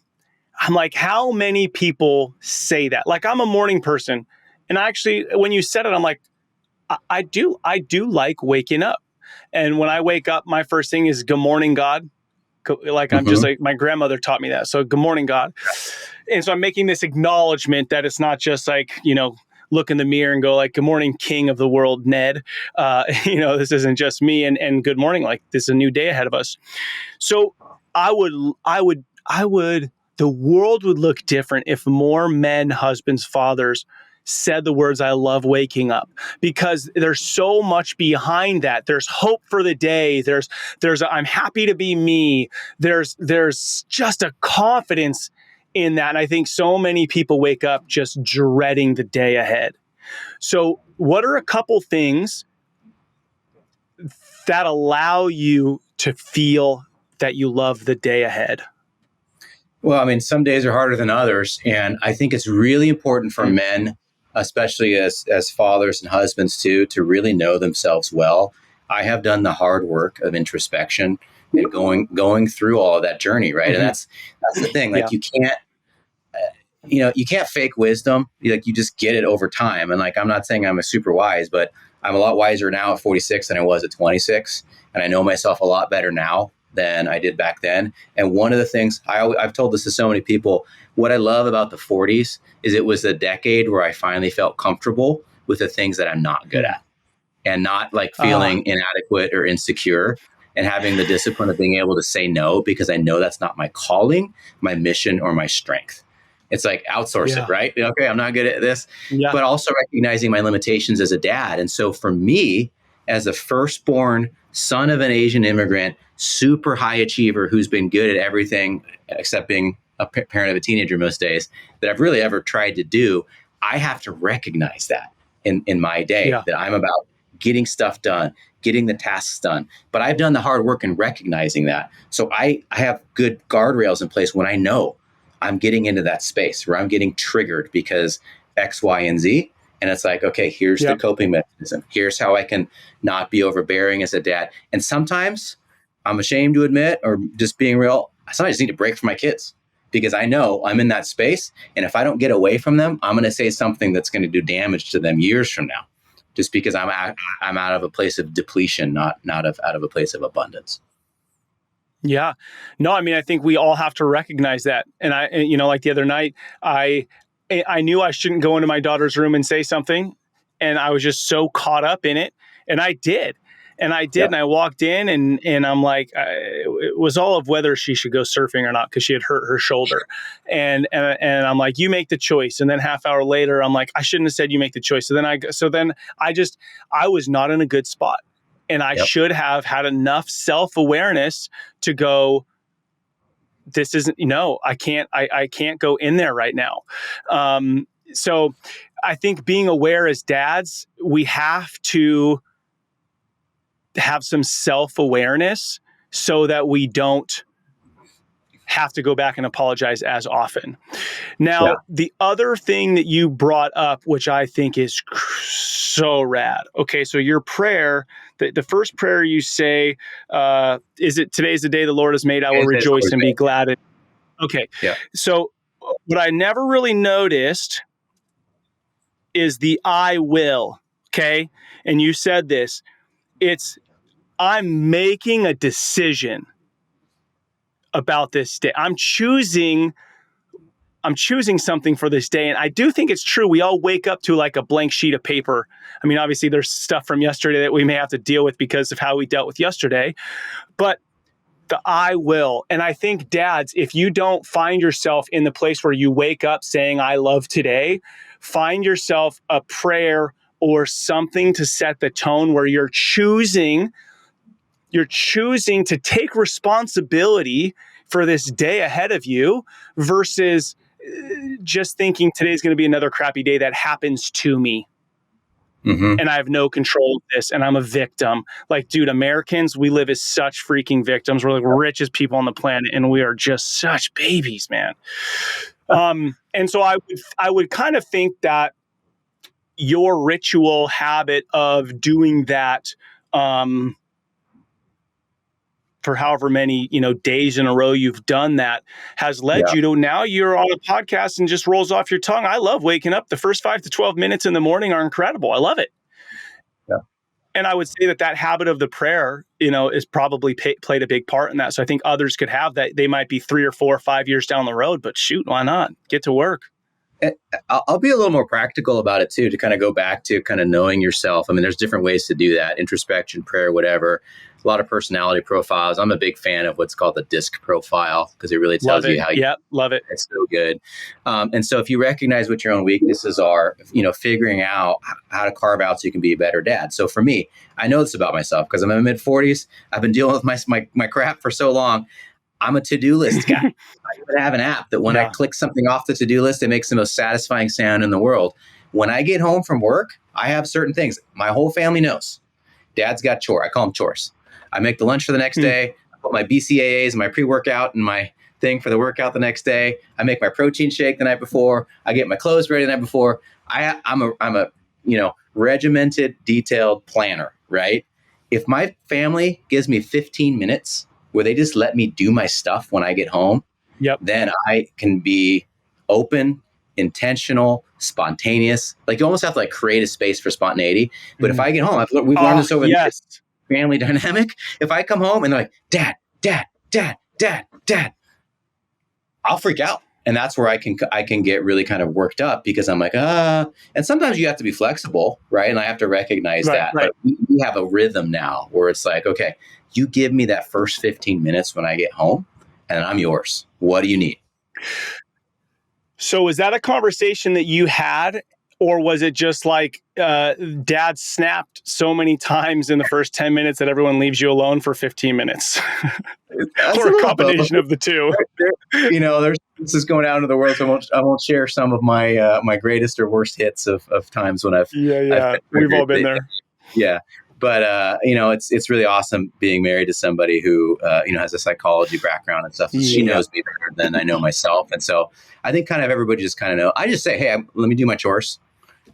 I'm like, how many people say that? Like, I'm a morning person. And actually, when you said it, I'm like, I do like waking up. And when I wake up, my first thing is, good morning, God. Like, I'm just like, my grandmother taught me that. So good morning, God. And so I'm making this acknowledgement that it's not just like, look in the mirror and go like, good morning, king of the world, Ned. This isn't just me and good morning. Like, this is a new day ahead of us. So the world would look different if more men, husbands, fathers said the words, I love waking up, because there's so much behind that. There's hope for the day. There's I'm happy to be me. There's just a confidence in that. And I think so many people wake up just dreading the day ahead. So what are a couple things that allow you to feel that you love the day ahead? Well, I mean, some days are harder than others. And I think it's really important for men, especially as fathers and husbands too, to really know themselves well. I have done the hard work of introspection and going through all of that journey, right? And that's the thing. Like, you can't, you can't fake wisdom. Like, you just get it over time. And like, I'm not saying I'm a super wise, but I'm a lot wiser now at 46 than I was at 26. And I know myself a lot better now than I did back then. And one of the things I've told this to so many people, what I love about the 40s is it was the decade where I finally felt comfortable with the things that I'm not good at, and not like feeling inadequate or insecure, and having the discipline of being able to say no, because I know that's not my calling, my mission, or my strength. It's like outsource it, Yeah. right? Okay, I'm not good at this, Yeah. but also recognizing my limitations as a dad. And so for me, as a firstborn son of an Asian immigrant, super high achiever who's been good at everything except being a parent of a teenager most days that I've really ever tried to do, I have to recognize that in my day, Yeah. that I'm about getting stuff done, getting the tasks done. But I've done the hard work in recognizing that. So I have good guardrails in place when I know I'm getting into that space where I'm getting triggered because X, Y, and Z. And it's like, okay, here's the Yep. coping mechanism. Here's how I can not be overbearing as a dad. And sometimes I'm ashamed to admit, or just being real, sometimes I just need to break from my kids because I know I'm in that space. And if I don't get away from them, I'm going to say something that's going to do damage to them years from now, just because I'm out of a place of depletion, not out of a place of abundance. Yeah. No, I mean, I think we all have to recognize that. And like the other night, I knew I shouldn't go into my daughter's room and say something. And I was just so caught up in it. And I did. And I walked in and I'm like, it was all of whether she should go surfing or not, because she had hurt her shoulder. And I'm like, you make the choice. And then half hour later, I'm like, I shouldn't have said you make the choice. So then I was not in a good spot. And I should have had enough self-awareness to go, this isn't, I can't go in there right now. So I think being aware as dads, we have to have some self-awareness so that we don't have to go back and apologize as often. Now, the other thing that you brought up, which I think is so rad. Okay, so your prayer, the first prayer you say, is it today's the day the Lord has made, I will rejoice and be glad. Okay, so what I never really noticed is the I will, okay? And you said this, I'm making a decision about this day. I'm choosing something for this day. And I do think it's true. We all wake up to like a blank sheet of paper. I mean, obviously there's stuff from yesterday that we may have to deal with because of how we dealt with yesterday, but the I will. And I think dads, if you don't find yourself in the place where you wake up saying, I love today, find yourself a prayer or something to set the tone where you're choosing to take responsibility for this day ahead of you versus just thinking today's going to be another crappy day that happens to me. Mm-hmm. And I have no control of this and I'm a victim. Like, dude, Americans, we live as such freaking victims. We're like richest people on the planet and we are just such babies, man. And so I would kind of think that your ritual habit of doing that, for however many, days in a row you've done that has led you to now you're on a podcast and just rolls off your tongue. I love waking up. The first 5 to 12 minutes in the morning are incredible. I love it. Yeah. And I would say that habit of the prayer, is probably played a big part in that. So I think others could have that. They might be 3 or 4 or 5 years down the road, but shoot, why not? Get to work. I'll be a little more practical about it too, to kind of go back to kind of knowing yourself. I mean, there's different ways to do that: introspection, prayer, whatever. A lot of personality profiles. I'm a big fan of what's called the DISC profile because it really tells you how you. Yeah, love it. It's so good. And so if you recognize what your own weaknesses are, figuring out how to carve out so you can be a better dad. So for me, I know this about myself because I'm in my mid-40s. I've been dealing with my crap for so long. I'm a to-do list guy. I even have an app that when I click something off the to-do list, it makes the most satisfying sound in the world. When I get home from work, I have certain things. My whole family knows. Dad's got chore. I call them chores. I make the lunch for the next day. I put my BCAAs and my pre-workout and my thing for the workout the next day. I make my protein shake the night before. I get my clothes ready the night before. I'm a regimented, detailed planner, right? If my family gives me 15 minutes where they just let me do my stuff when I get home, then I can be open, intentional, spontaneous. Like you almost have to create a space for spontaneity. But if I get home, we've learned this over the family dynamic. If I come home and they're like, dad, dad, dad, dad, dad, I'll freak out. And that's where I can get really kind of worked up because I'm like, and sometimes you have to be flexible, right? And I have to recognize that. Right. But we have a rhythm now where it's like, okay, you give me that first 15 minutes when I get home and I'm yours. What do you need? So was that a conversation that you had, or was it just like dad snapped so many times in the first 10 minutes that everyone leaves you alone for 15 minutes? That's Or a a little both. combination of the two? There's this is going out into the world, so I won't share some of my my greatest or worst hits of times when I've Yeah. been We've all been triggered. there. Yeah. But it's really awesome being married to somebody who has a psychology background and stuff. So she Yeah. knows me better than I know myself, and so I think kind of everybody just kind of know. I just say, hey, let me do my chores,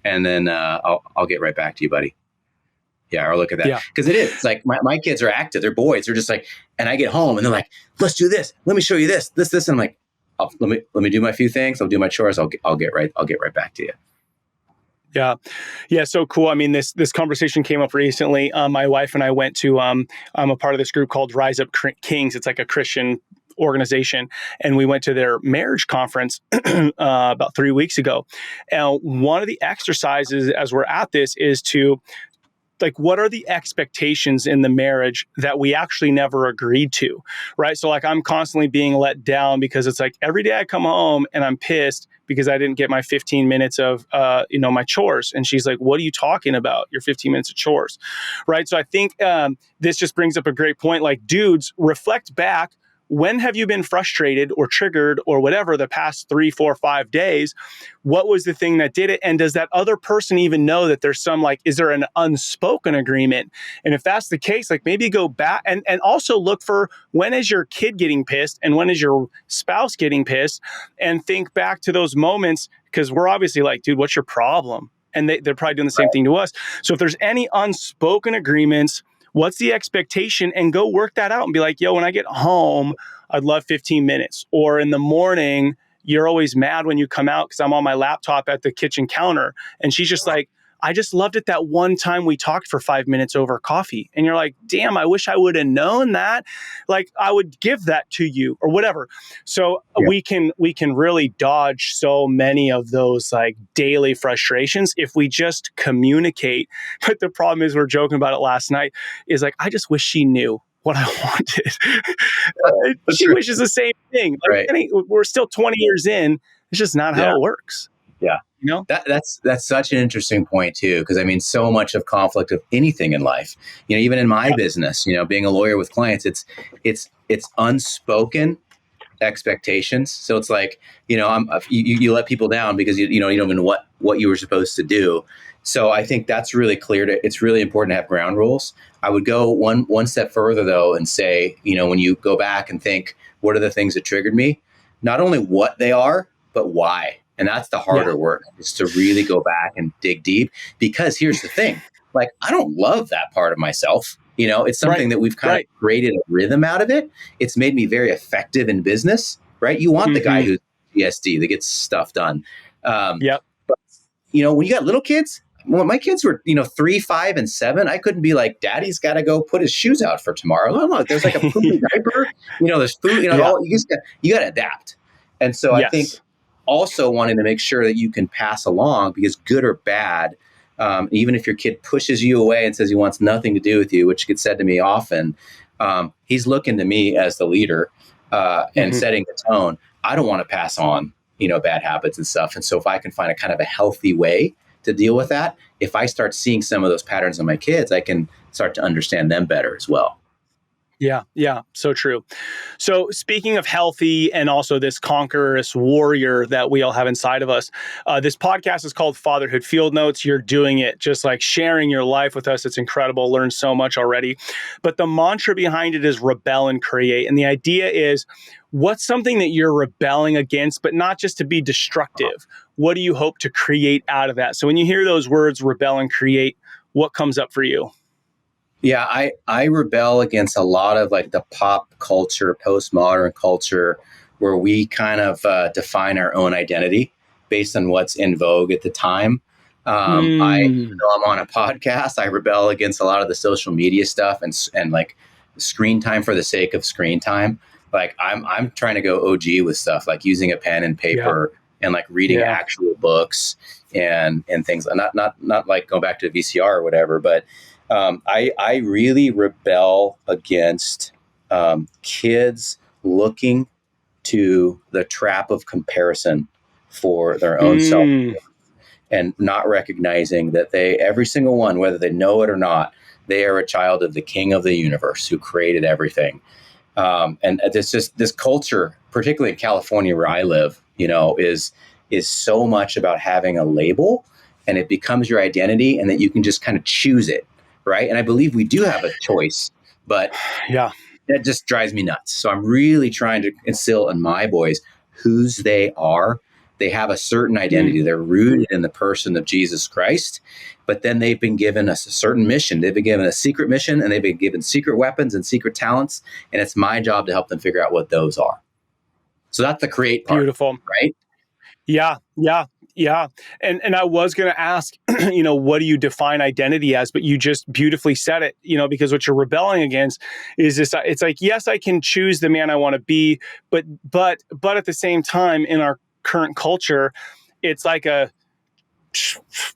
and then I'll get right back to you, buddy. Yeah, or look at that, Yeah. because it's like my kids are active. They're boys. They're just like, and I get home and they're like, let's do this. Let me show you this. And I'm like, let me do my few things. I'll do my chores. I'll get right back to you. Yeah. Yeah. So cool. I mean, this conversation came up recently. My wife and I went to, I'm a part of this group called Rise Up Kings. It's like a Christian organization. And we went to their marriage conference about 3 weeks ago. And one of the exercises as we're at this is to, like, what are the expectations in the marriage that we actually never agreed to, right? So like I'm constantly being let down because it's like every day I come home and I'm pissed because I didn't get my 15 minutes of my chores. And she's like, what are you talking about? Your 15 minutes of chores, right? So I think this just brings up a great point. Like, dudes, reflect back. When have you been frustrated or triggered or whatever the past 3, 4, 5 days? What was the thing that did it? And does that other person even know that there's some, like, is there an unspoken agreement? And if that's the case, like, maybe go back and also look for, when is your kid getting pissed and when is your spouse getting pissed, and think back to those moments, because we're obviously like, dude, what's your problem? And they're probably doing the same thing to us. So if there's any unspoken agreements, what's the expectation, and go work that out and be like, yo, when I get home, I'd love 15 minutes. Or in the morning, you're always mad when you come out because I'm on my laptop at the kitchen counter. And she's just like, I just loved it that one time we talked for 5 minutes over coffee. And you're like, damn, I wish I would have known that. Like, I would give that to you or whatever. So Yeah. we can really dodge so many of those like daily frustrations if we just communicate. But the problem is, we're joking about it last night, is like, I just wish she knew what I wanted. She wishes the same thing. Like, Right. we're still 20 years in. It's just not how Yeah. it works. Yeah. You know? That's such an interesting point too, because I mean, so much of conflict of anything in life, even in my business, being a lawyer with clients, it's unspoken expectations. So it's like, you let people down because you don't even know what you were supposed to do. So I think that's really clear. It's really important to have ground rules. I would go one step further though and say, when you go back and think, what are the things that triggered me? Not only what they are, but why. And that's the harder work, is to really go back and dig deep. Because here's the thing, like, I don't love that part of myself. It's something that we've kind of created a rhythm out of it. It's made me very effective in business, right? You want the guy who's GSD that gets stuff done. But, when you got little kids, when my kids were, 3, 5, and 7, I couldn't be like, Daddy's got to go put his shoes out for tomorrow. No, look, there's like a poopy diaper, there's food, you got to adapt. And so I think also wanting to make sure that you can pass along, because good or bad, even if your kid pushes you away and says he wants nothing to do with you, which gets said to me often, he's looking to me as the leader and setting the tone. I don't want to pass on, bad habits and stuff. And so if I can find a kind of a healthy way to deal with that, if I start seeing some of those patterns in my kids, I can start to understand them better as well. Yeah. So true. So speaking of healthy and also this conquerorous warrior that we all have inside of us, this podcast is called Fatherhood Field Notes. You're doing it, just like sharing your life with us. It's incredible. Learned so much already. But the mantra behind it is rebel and create. And the idea is, what's something that you're rebelling against, but not just to be destructive? What do you hope to create out of that? So when you hear those words, rebel and create, what comes up for you? Yeah, I rebel against a lot of like the pop culture, postmodern culture, where we kind of define our own identity based on what's in vogue at the time. Even though I'm on a podcast, I rebel against a lot of the social media stuff and like screen time for the sake of screen time. Like I'm trying to go OG with stuff, like using a pen and paper and like reading actual books and things. Not like going back to the VCR or whatever, but I really rebel against kids looking to the trap of comparison for their own self and not recognizing that every single one, whether they know it or not, they are a child of the King of the universe who created everything. And this culture, particularly in California where I live, is so much about having a label, and it becomes your identity, and that you can just kind of choose it, right? And I believe we do have a choice, but that just drives me nuts. So I'm really trying to instill in my boys whose they are. They have a certain identity. They're rooted in the person of Jesus Christ, but then they've been given a certain mission. They've been given a secret mission, and they've been given secret weapons and secret talents. And it's my job to help them figure out what those are. So that's the create part. Beautiful. Right? Yeah. And I was going to ask, what do you define identity as? But you just beautifully said it, because what you're rebelling against is this. It's like, yes, I can choose the man I want to be, but at the same time, in our current culture, it's like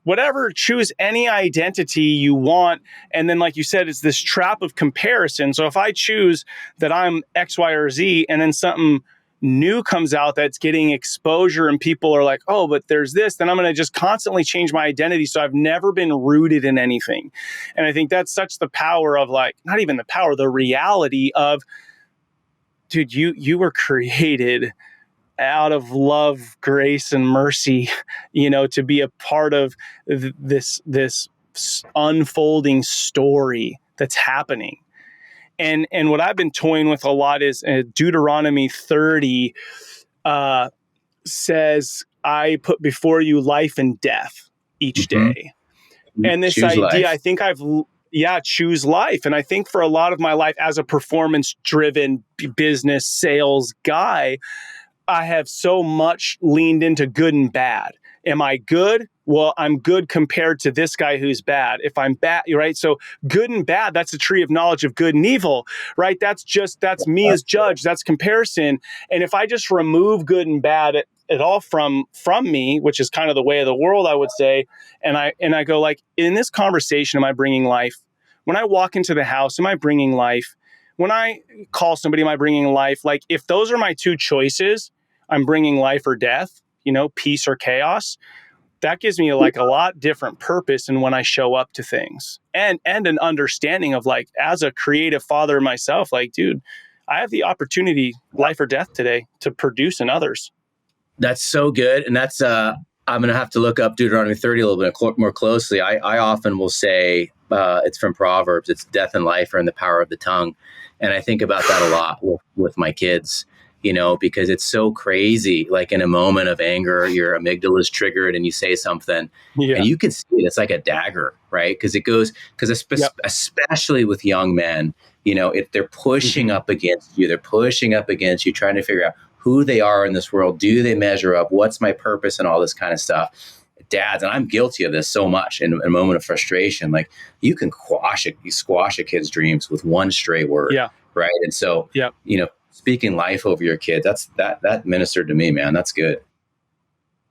whatever, choose any identity you want. And then, like you said, it's this trap of comparison. So if I choose that I'm X, Y, or Z, and then something new comes out that's getting exposure and people are like, oh, but there's this, then I'm going to just constantly change my identity. So I've never been rooted in anything. And I think that's such the power of, like, not even the power, the reality of, dude, you were created out of love, grace, and mercy, to be a part of this unfolding story that's happening. And what I've been toying with a lot is Deuteronomy 30 says, I put before you life and death each day. And this Choose idea, life. I think choose life. And I think for a lot of my life as a performance-driven business sales guy, I have so much leaned into good and bad. Am I good? Well, I'm good compared to this guy who's bad. If I'm bad, right? So good and bad, that's the tree of knowledge of good and evil, right? That's me as judge, that's comparison. And if I just remove good and bad at all from me, which is kind of the way of the world, I would say, and I go, like, in this conversation, am I bringing life? When I walk into the house, am I bringing life? When I call somebody, am I bringing life? Like, if those are my two choices, I'm bringing life or death, peace or chaos. That gives me like a lot different purpose in when I show up to things, and an understanding of, like, as a creative father myself, like, dude, I have the opportunity, life or death today, to produce in others. That's so good. And that's, I'm going to have to look up Deuteronomy 30 a little bit more closely. I often will say, it's from Proverbs, it's death and life are in the power of the tongue. And I think about that a lot with my kids, because it's so crazy. Like, in a moment of anger, your amygdala is triggered and you say something and you can see it. It's like a dagger, right? Because especially with young men, if they're pushing up against you, trying to figure out who they are in this world. Do they measure up? What's my purpose and all this kind of stuff? Dads, and I'm guilty of this so much in a moment of frustration, like, you can squash a kid's dreams with one stray word. Right. And so, speaking life over your kid, that ministered to me, man. That's good.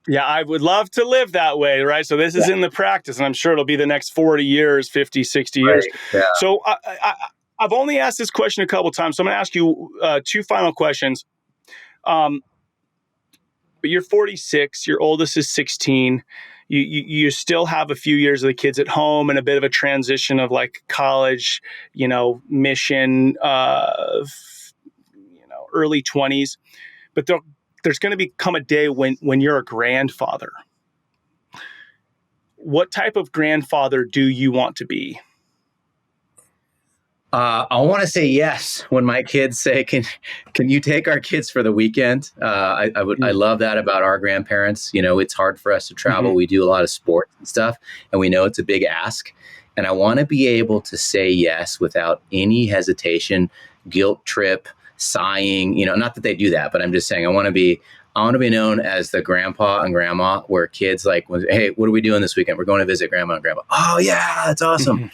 Yeah, I would love to live that way, right? So this is in the practice, and I'm sure it'll be the next 40 years, 50, 60 years. Yeah. So I've only asked this question a couple of times, so I'm going to ask you two final questions. But you're 46, your oldest is 16. You still have a few years of the kids at home and a bit of a transition of, like, college, mission, early 20s. But there's going to become a day when you're a grandfather. What type of grandfather do you want to be? I want to say yes when my kids say, "Can you take our kids for the weekend?" I love that about our grandparents. It's hard for us to travel. We do a lot of sports and stuff, and we know it's a big ask. And I want to be able to say yes without any hesitation, guilt trip, sighing. Not that they do that, but I'm just saying I want to be known as the grandpa and grandma where kids like, hey, what are we doing this weekend? We're going to visit grandma and grandpa. Oh yeah, that's awesome.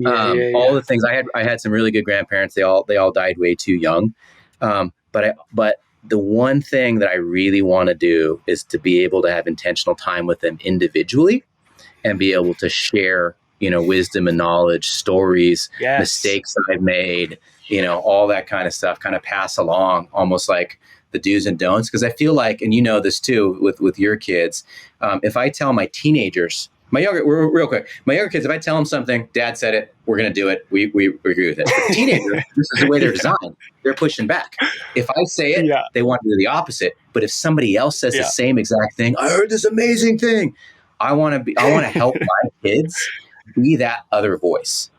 All the things I had some really good grandparents. They all died way too young. But the one thing that I really want to do is to be able to have intentional time with them individually and be able to share, wisdom and knowledge, stories, mistakes that I've made, all that kind of stuff, kind of pass along, almost like the do's and don'ts. Because I feel like, and you know this too with your kids, if I tell my teenagers, real quick, my younger kids, if I tell them something, dad said it, we're going to do it. We agree with it. But teenagers, this is the way they're designed. They're pushing back. If I say it, they want to do the opposite. But if somebody else says the same exact thing, I heard this amazing thing. I want to help my kids be that other voice,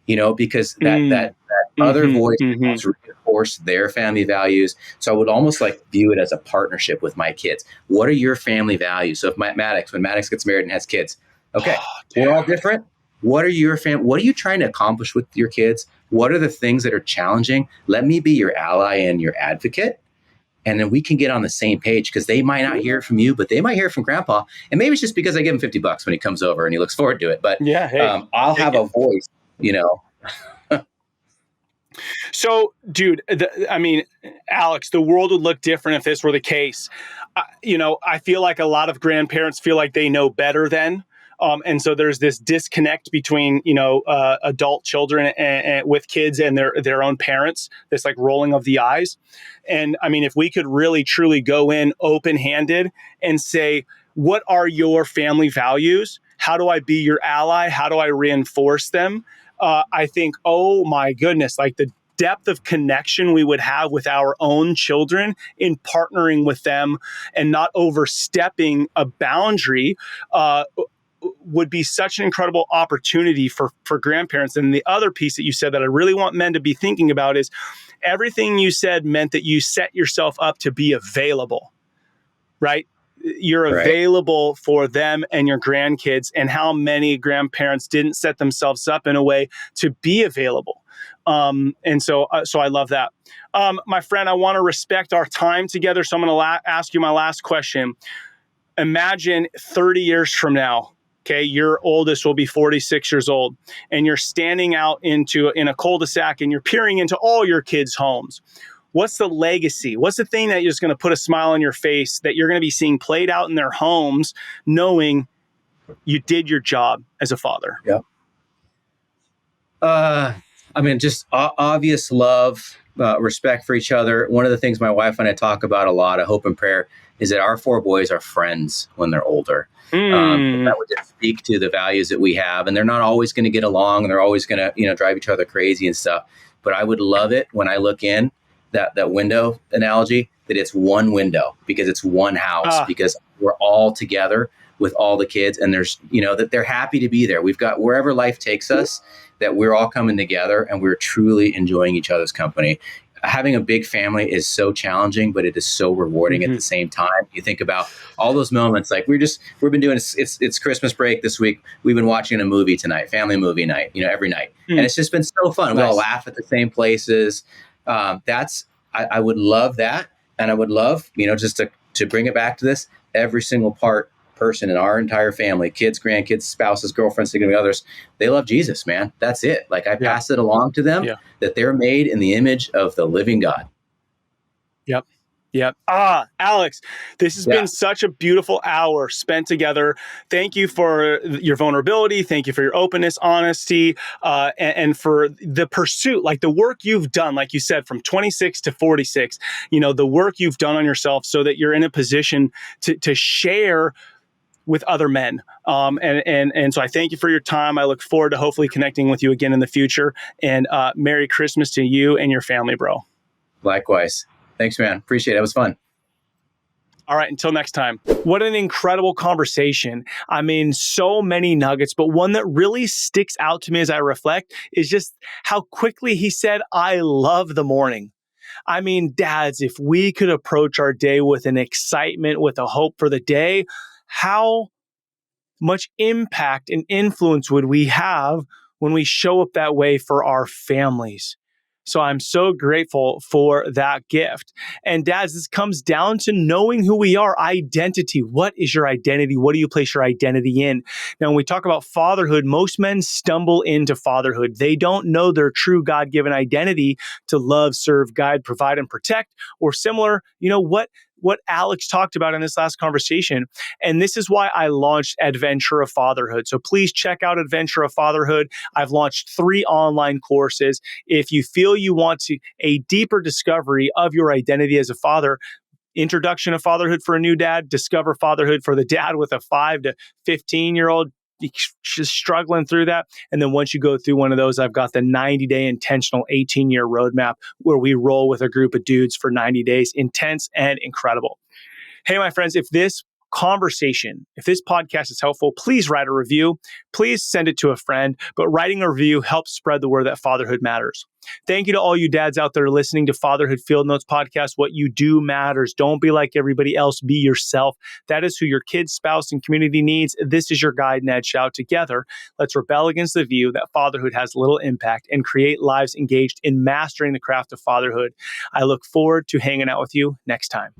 because that other voice helps reinforce their family values. So I would almost like view it as a partnership with my kids. What are your family values? So if when Maddox gets married and has kids, okay, we're all different. What are you trying to accomplish with your kids? What are the things that are challenging? Let me be your ally and your advocate. And then we can get on the same page, because they might not hear it from you, but they might hear it from grandpa. And maybe it's just because I give him $50 when he comes over and he looks forward to it. But I'll have a voice, So, dude, Alex, the world would look different if this were the case. I feel like a lot of grandparents feel like they know better than. And so there's this disconnect between, adult children and with kids and their own parents, this like rolling of the eyes. And I mean, if we could really, truly go in open-handed and say, what are your family values? How do I be your ally? How do I reinforce them? I think, oh my goodness, like the depth of connection we would have with our own children in partnering with them and not overstepping a boundary, would be such an incredible opportunity for grandparents. And the other piece that you said that I really want men to be thinking about is everything you said meant that you set yourself up to be available, right? You're available for them and your grandkids, and how many grandparents didn't set themselves up in a way to be available. And so I love that. My friend, I want to respect our time together. So I'm going to ask you my last question. Imagine 30 years from now, okay, your oldest will be 46 years old, and you're standing out in a cul-de-sac and you're peering into all your kids' homes. What's the legacy? What's the thing that is going to put a smile on your face that you're going to be seeing played out in their homes, knowing you did your job as a father? Yeah. Just obvious love, respect for each other. One of the things my wife and I talk about a lot, I hope and prayer, is that our 4 boys are friends when they're older. That would just speak to the values that we have. And they're not always going to get along, and they're always going to, drive each other crazy and stuff. But I would love it when I look in that window analogy, that it's one window, because it's one house, because we're all together with all the kids, and there's, that they're happy to be there. We've got wherever life takes us, that we're all coming together and we're truly enjoying each other's company. Having a big family is so challenging, but it is so rewarding at the same time. You think about all those moments, like we've been doing, it's Christmas break this week. We've been watching a movie tonight, family movie night, every night. And it's just been so fun. Nice. We all laugh at the same places. I would love that. And I would love, just to bring it back to this, every single person in our entire family, kids, grandkids, spouses, girlfriends, significant others, they love Jesus, man. That's it. Like I pass it along to them that they're made in the image of the living God. Yep. Alex, this has been such a beautiful hour spent together. Thank you for your vulnerability. Thank you for your openness, honesty, and for the pursuit, like the work you've done, like you said, from 26 to 46, the work you've done on yourself so that you're in a position to share with other men. And so I thank you for your time. I look forward to hopefully connecting with you again in the future. And Merry Christmas to you and your family, bro. Likewise. Thanks, man. Appreciate it. It was fun. All right. Until next time. What an incredible conversation. I mean, so many nuggets, but one that really sticks out to me as I reflect is just how quickly he said, I love the morning. I mean, dads, if we could approach our day with an excitement, with a hope for the day, how much impact and influence would we have when we show up that way for our families? So I'm so grateful for that gift. And dads, this comes down to knowing who we are, identity. What is your identity? What do you place your identity in? Now, when we talk about fatherhood, most men stumble into fatherhood. They don't know their true God-given identity to love, serve, guide, provide, and protect, or similar, what Alex talked about in this last conversation. And this is why I launched Adventure of Fatherhood. So please check out Adventure of Fatherhood. I've launched 3 online courses. If you feel you want a deeper discovery of your identity as a father, introduction of fatherhood for a new dad, discover fatherhood for the dad with a 5 to 15-year-old just struggling through that. And then once you go through one of those, I've got the 90-day intentional 18-year roadmap where we roll with a group of dudes for 90 days, intense and incredible. Hey, my friends, if this podcast is helpful, please write a review. Please send it to a friend. But writing a review helps spread the word that fatherhood matters. Thank you to all you dads out there listening to Fatherhood Field Notes podcast. What you do matters. Don't be like everybody else. Be yourself. That is who your kids, spouse, and community needs. This is your guide, Ned Shout. Together, let's rebel against the view that fatherhood has little impact and create lives engaged in mastering the craft of fatherhood. I look forward to hanging out with you next time.